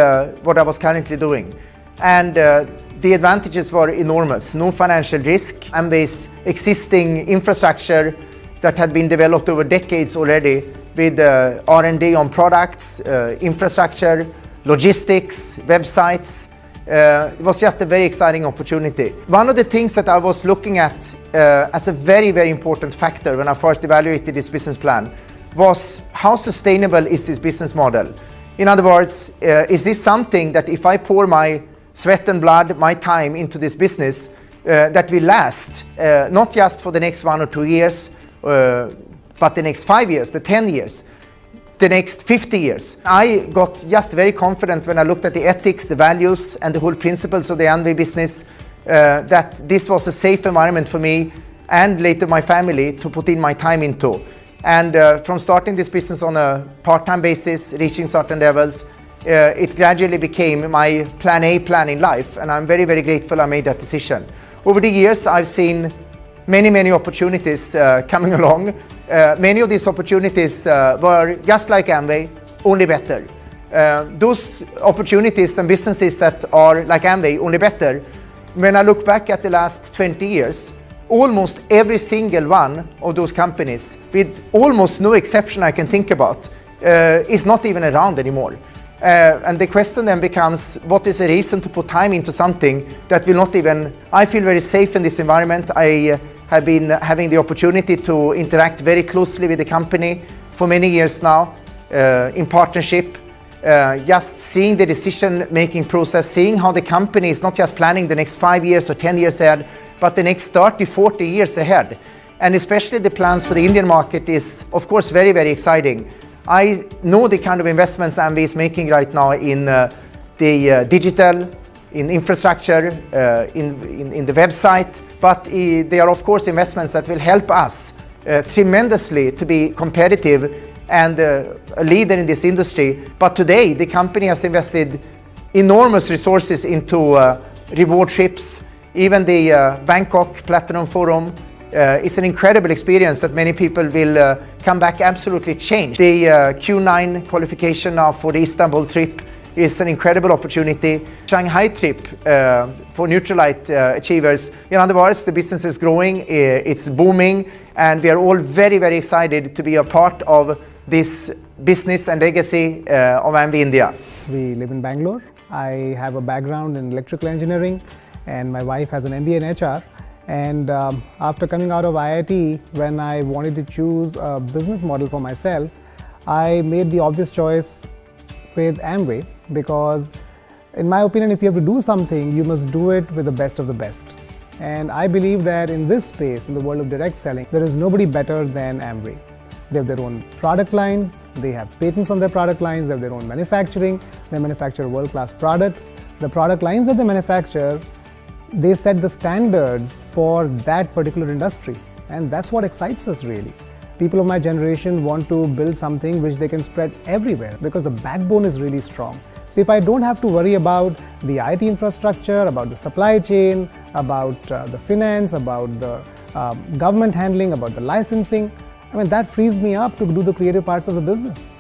H: what I was currently doing. And the advantages were enormous. No financial risk. Amway's existing infrastructure that had been developed over decades already with R&D on products, infrastructure, logistics, websites. It was just a very exciting opportunity. One of the things that I was looking at as a very important factor when I first evaluated this business plan was how sustainable is this business model? In other words, is this something that if I pour my sweat and blood, my time into this business, that will last, not just for the next 1 or 2 years, but the next 5 years, the 10 years, the next 50 years. I got just very confident when I looked at the ethics, the values, and the whole principles of the Amway business, that this was a safe environment for me and later my family to put in my time into. And from starting this business on a part-time basis, reaching certain levels, it gradually became my plan A plan in life, and I'm very grateful I made that decision. Over the years, I've seen many opportunities coming along. Many of these opportunities were just like Amway, only better. Those opportunities and businesses that are like Amway, only better, when I look back at the last 20 years, almost every single one of those companies, with almost no exception I can think about, is not even around anymore. And the question then becomes, what is the reason to put time into something that will not even... I feel very safe in this environment. I have been having the opportunity to interact very closely with the company for many years now, in partnership, just seeing the decision-making process, seeing how the company is not just planning the next 5 years or 10 years ahead, but the next 30, 40 years ahead. And especially the plans for the Indian market is, of course, very, very exciting. I know the kind of investments Amway is making right now in the digital, in infrastructure, in the website, but they are, of course, investments that will help us tremendously to be competitive and a leader in this industry. But today, the company has invested enormous resources into reward trips. Even the Bangkok Platinum Forum is an incredible experience that many people will come back absolutely changed. The Q9 qualification now for the Istanbul trip is an incredible opportunity. Shanghai trip for Neutralite achievers. In other words, the business is growing, it's booming, and we are all very, very excited to be a part of this business and legacy of Amway India.
I: We live in Bangalore. I have a background in electrical engineering, and my wife has an MBA in HR. And after coming out of IIT, when I wanted to choose a business model for myself, I made the obvious choice with Amway, because in my opinion, if you have to do something, you must do it with the best of the best. And I believe that in this space, in the world of direct selling, there is nobody better than Amway. They have their own product lines, they have patents on their product lines, they have their own manufacturing, they manufacture world-class products. The product lines that they manufacture, they set the standards for that particular industry, and that's what excites us really. People of my generation want to build something which they can spread everywhere because the backbone is really strong. So if I don't have to worry about the IT infrastructure, about the supply chain, about the finance, about the government handling, about the licensing, I mean, that frees me up to do the creative parts of the business.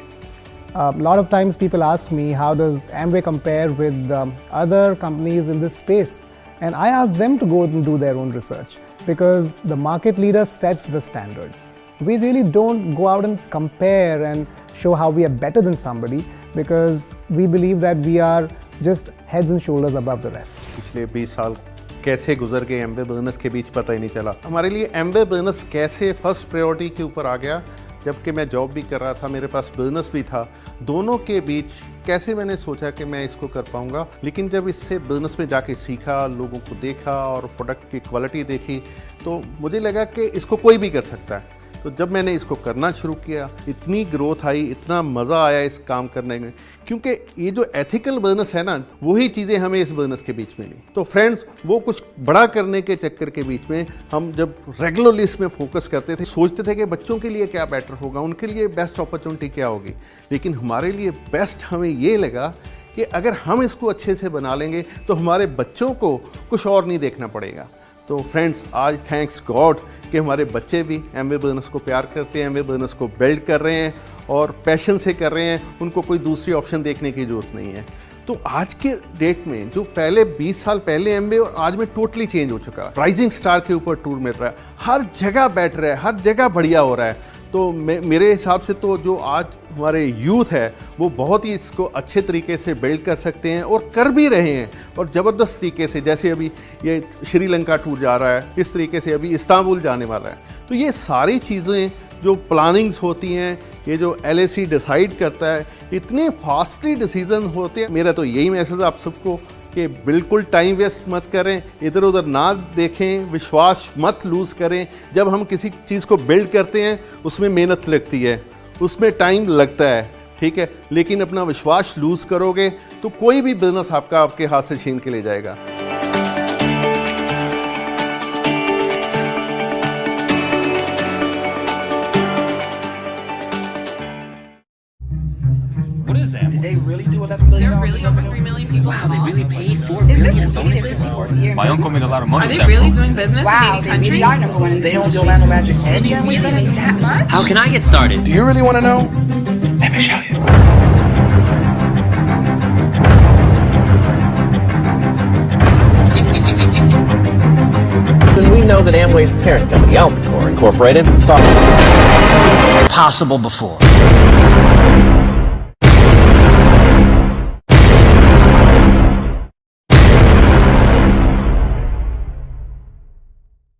I: A lot of times people ask me, how does Amway compare with other companies in this space? And I ask them to go and do their own research, because the market leader sets the standard. We really don't go out and compare and show how we are better than somebody, because we believe that we are just heads and shoulders above the rest.
J: पिछले 20 साल कैसे गुजर गए एमवे बिजनेस के बीच पता ही नहीं चला। हमारे लिए एमवे बिजनेस कैसे फर्स्ट प्रायोरिटी के ऊपर आ गया, जबकि मैं जॉब भी कर रहा था, मेरे पास बिजनेस भी था, दोनों के बीच कैसे मैंने सोचा कि मैं इसको कर पाऊंगा। लेकिन जब इससे बिजनेस में जाके सीखा, लोगों को देखा और प्रोडक्ट की क्वालिटी देखी, तो मुझे लगा कि इसको कोई भी कर सकता है। तो जब मैंने इसको करना शुरू किया, इतनी ग्रोथ आई, इतना मज़ा आया इस काम करने में, क्योंकि ये जो एथिकल बिजनेस है ना, वही चीज़ें हमें इस बिजनेस के बीच मिली। तो फ्रेंड्स, वो कुछ बड़ा करने के चक्कर के बीच में हम जब रेगुलरली इसमें फोकस करते थे, सोचते थे कि बच्चों के लिए क्या बेटर होगा, उनके लिए बेस्ट अपॉर्चुनिटी क्या होगी। लेकिन हमारे लिए बेस्ट हमें ये लगा कि अगर हम इसको अच्छे से बना लेंगे तो हमारे बच्चों को कुछ और नहीं देखना पड़ेगा। तो फ्रेंड्स, आज थैंक्स गॉड कि हमारे बच्चे भी एमवे बिजनेस को प्यार करते हैं, एमवे बिजनेस को बिल्ड कर रहे हैं और पैशन से कर रहे हैं, उनको कोई दूसरी ऑप्शन देखने की ज़रूरत नहीं है। तो आज के डेट में जो पहले 20 साल पहले एमवे और आज में टोटली चेंज हो चुका है। राइजिंग स्टार के ऊपर टूर मिल रहा है, हर जगह बेटर है, हर जगह बढ़िया हो रहा है। तो मेरे हिसाब से तो जो आज हमारे यूथ है वो बहुत ही इसको अच्छे तरीके से बिल्ड कर सकते हैं और कर भी रहे हैं, और ज़बरदस्त तरीके से। जैसे अभी ये श्रीलंका टूर जा रहा है, इस तरीके से अभी इस्तांबुल जाने वाला है। तो ये सारी चीज़ें जो प्लानिंग्स होती हैं, ये जो LAC डिसाइड करता है, इतने फास्टली डिसीजन होते हैं। मेरा तो यही मैसेज आप सबको कि बिल्कुल टाइम वेस्ट मत करें, इधर उधर ना देखें, विश्वास मत लूज़ करें। जब हम किसी चीज़ को बिल्ड करते हैं उसमें मेहनत लगती है, उसमें टाइम लगता है, ठीक है, लेकिन अपना विश्वास लूज़ करोगे तो कोई भी बिजनेस आपके हाथ से छीन के ले जाएगा।
K: What is that? Did they really do $11 billion? They're really over 3 million people. Wow, they really paid $4 billion bonuses.
L: My uncle made a lot of money.
K: Are they really doing business in 80 countries?
L: Really are number one in
K: they
L: the
K: own
L: industry.
K: Orlando Magic.
L: Did you really make that much?
K: How can I get started?
L: Do you really want to know? Let me show you.
Y: When we
C: know that Amway's parent company, Alticor Incorporated, saw possible before.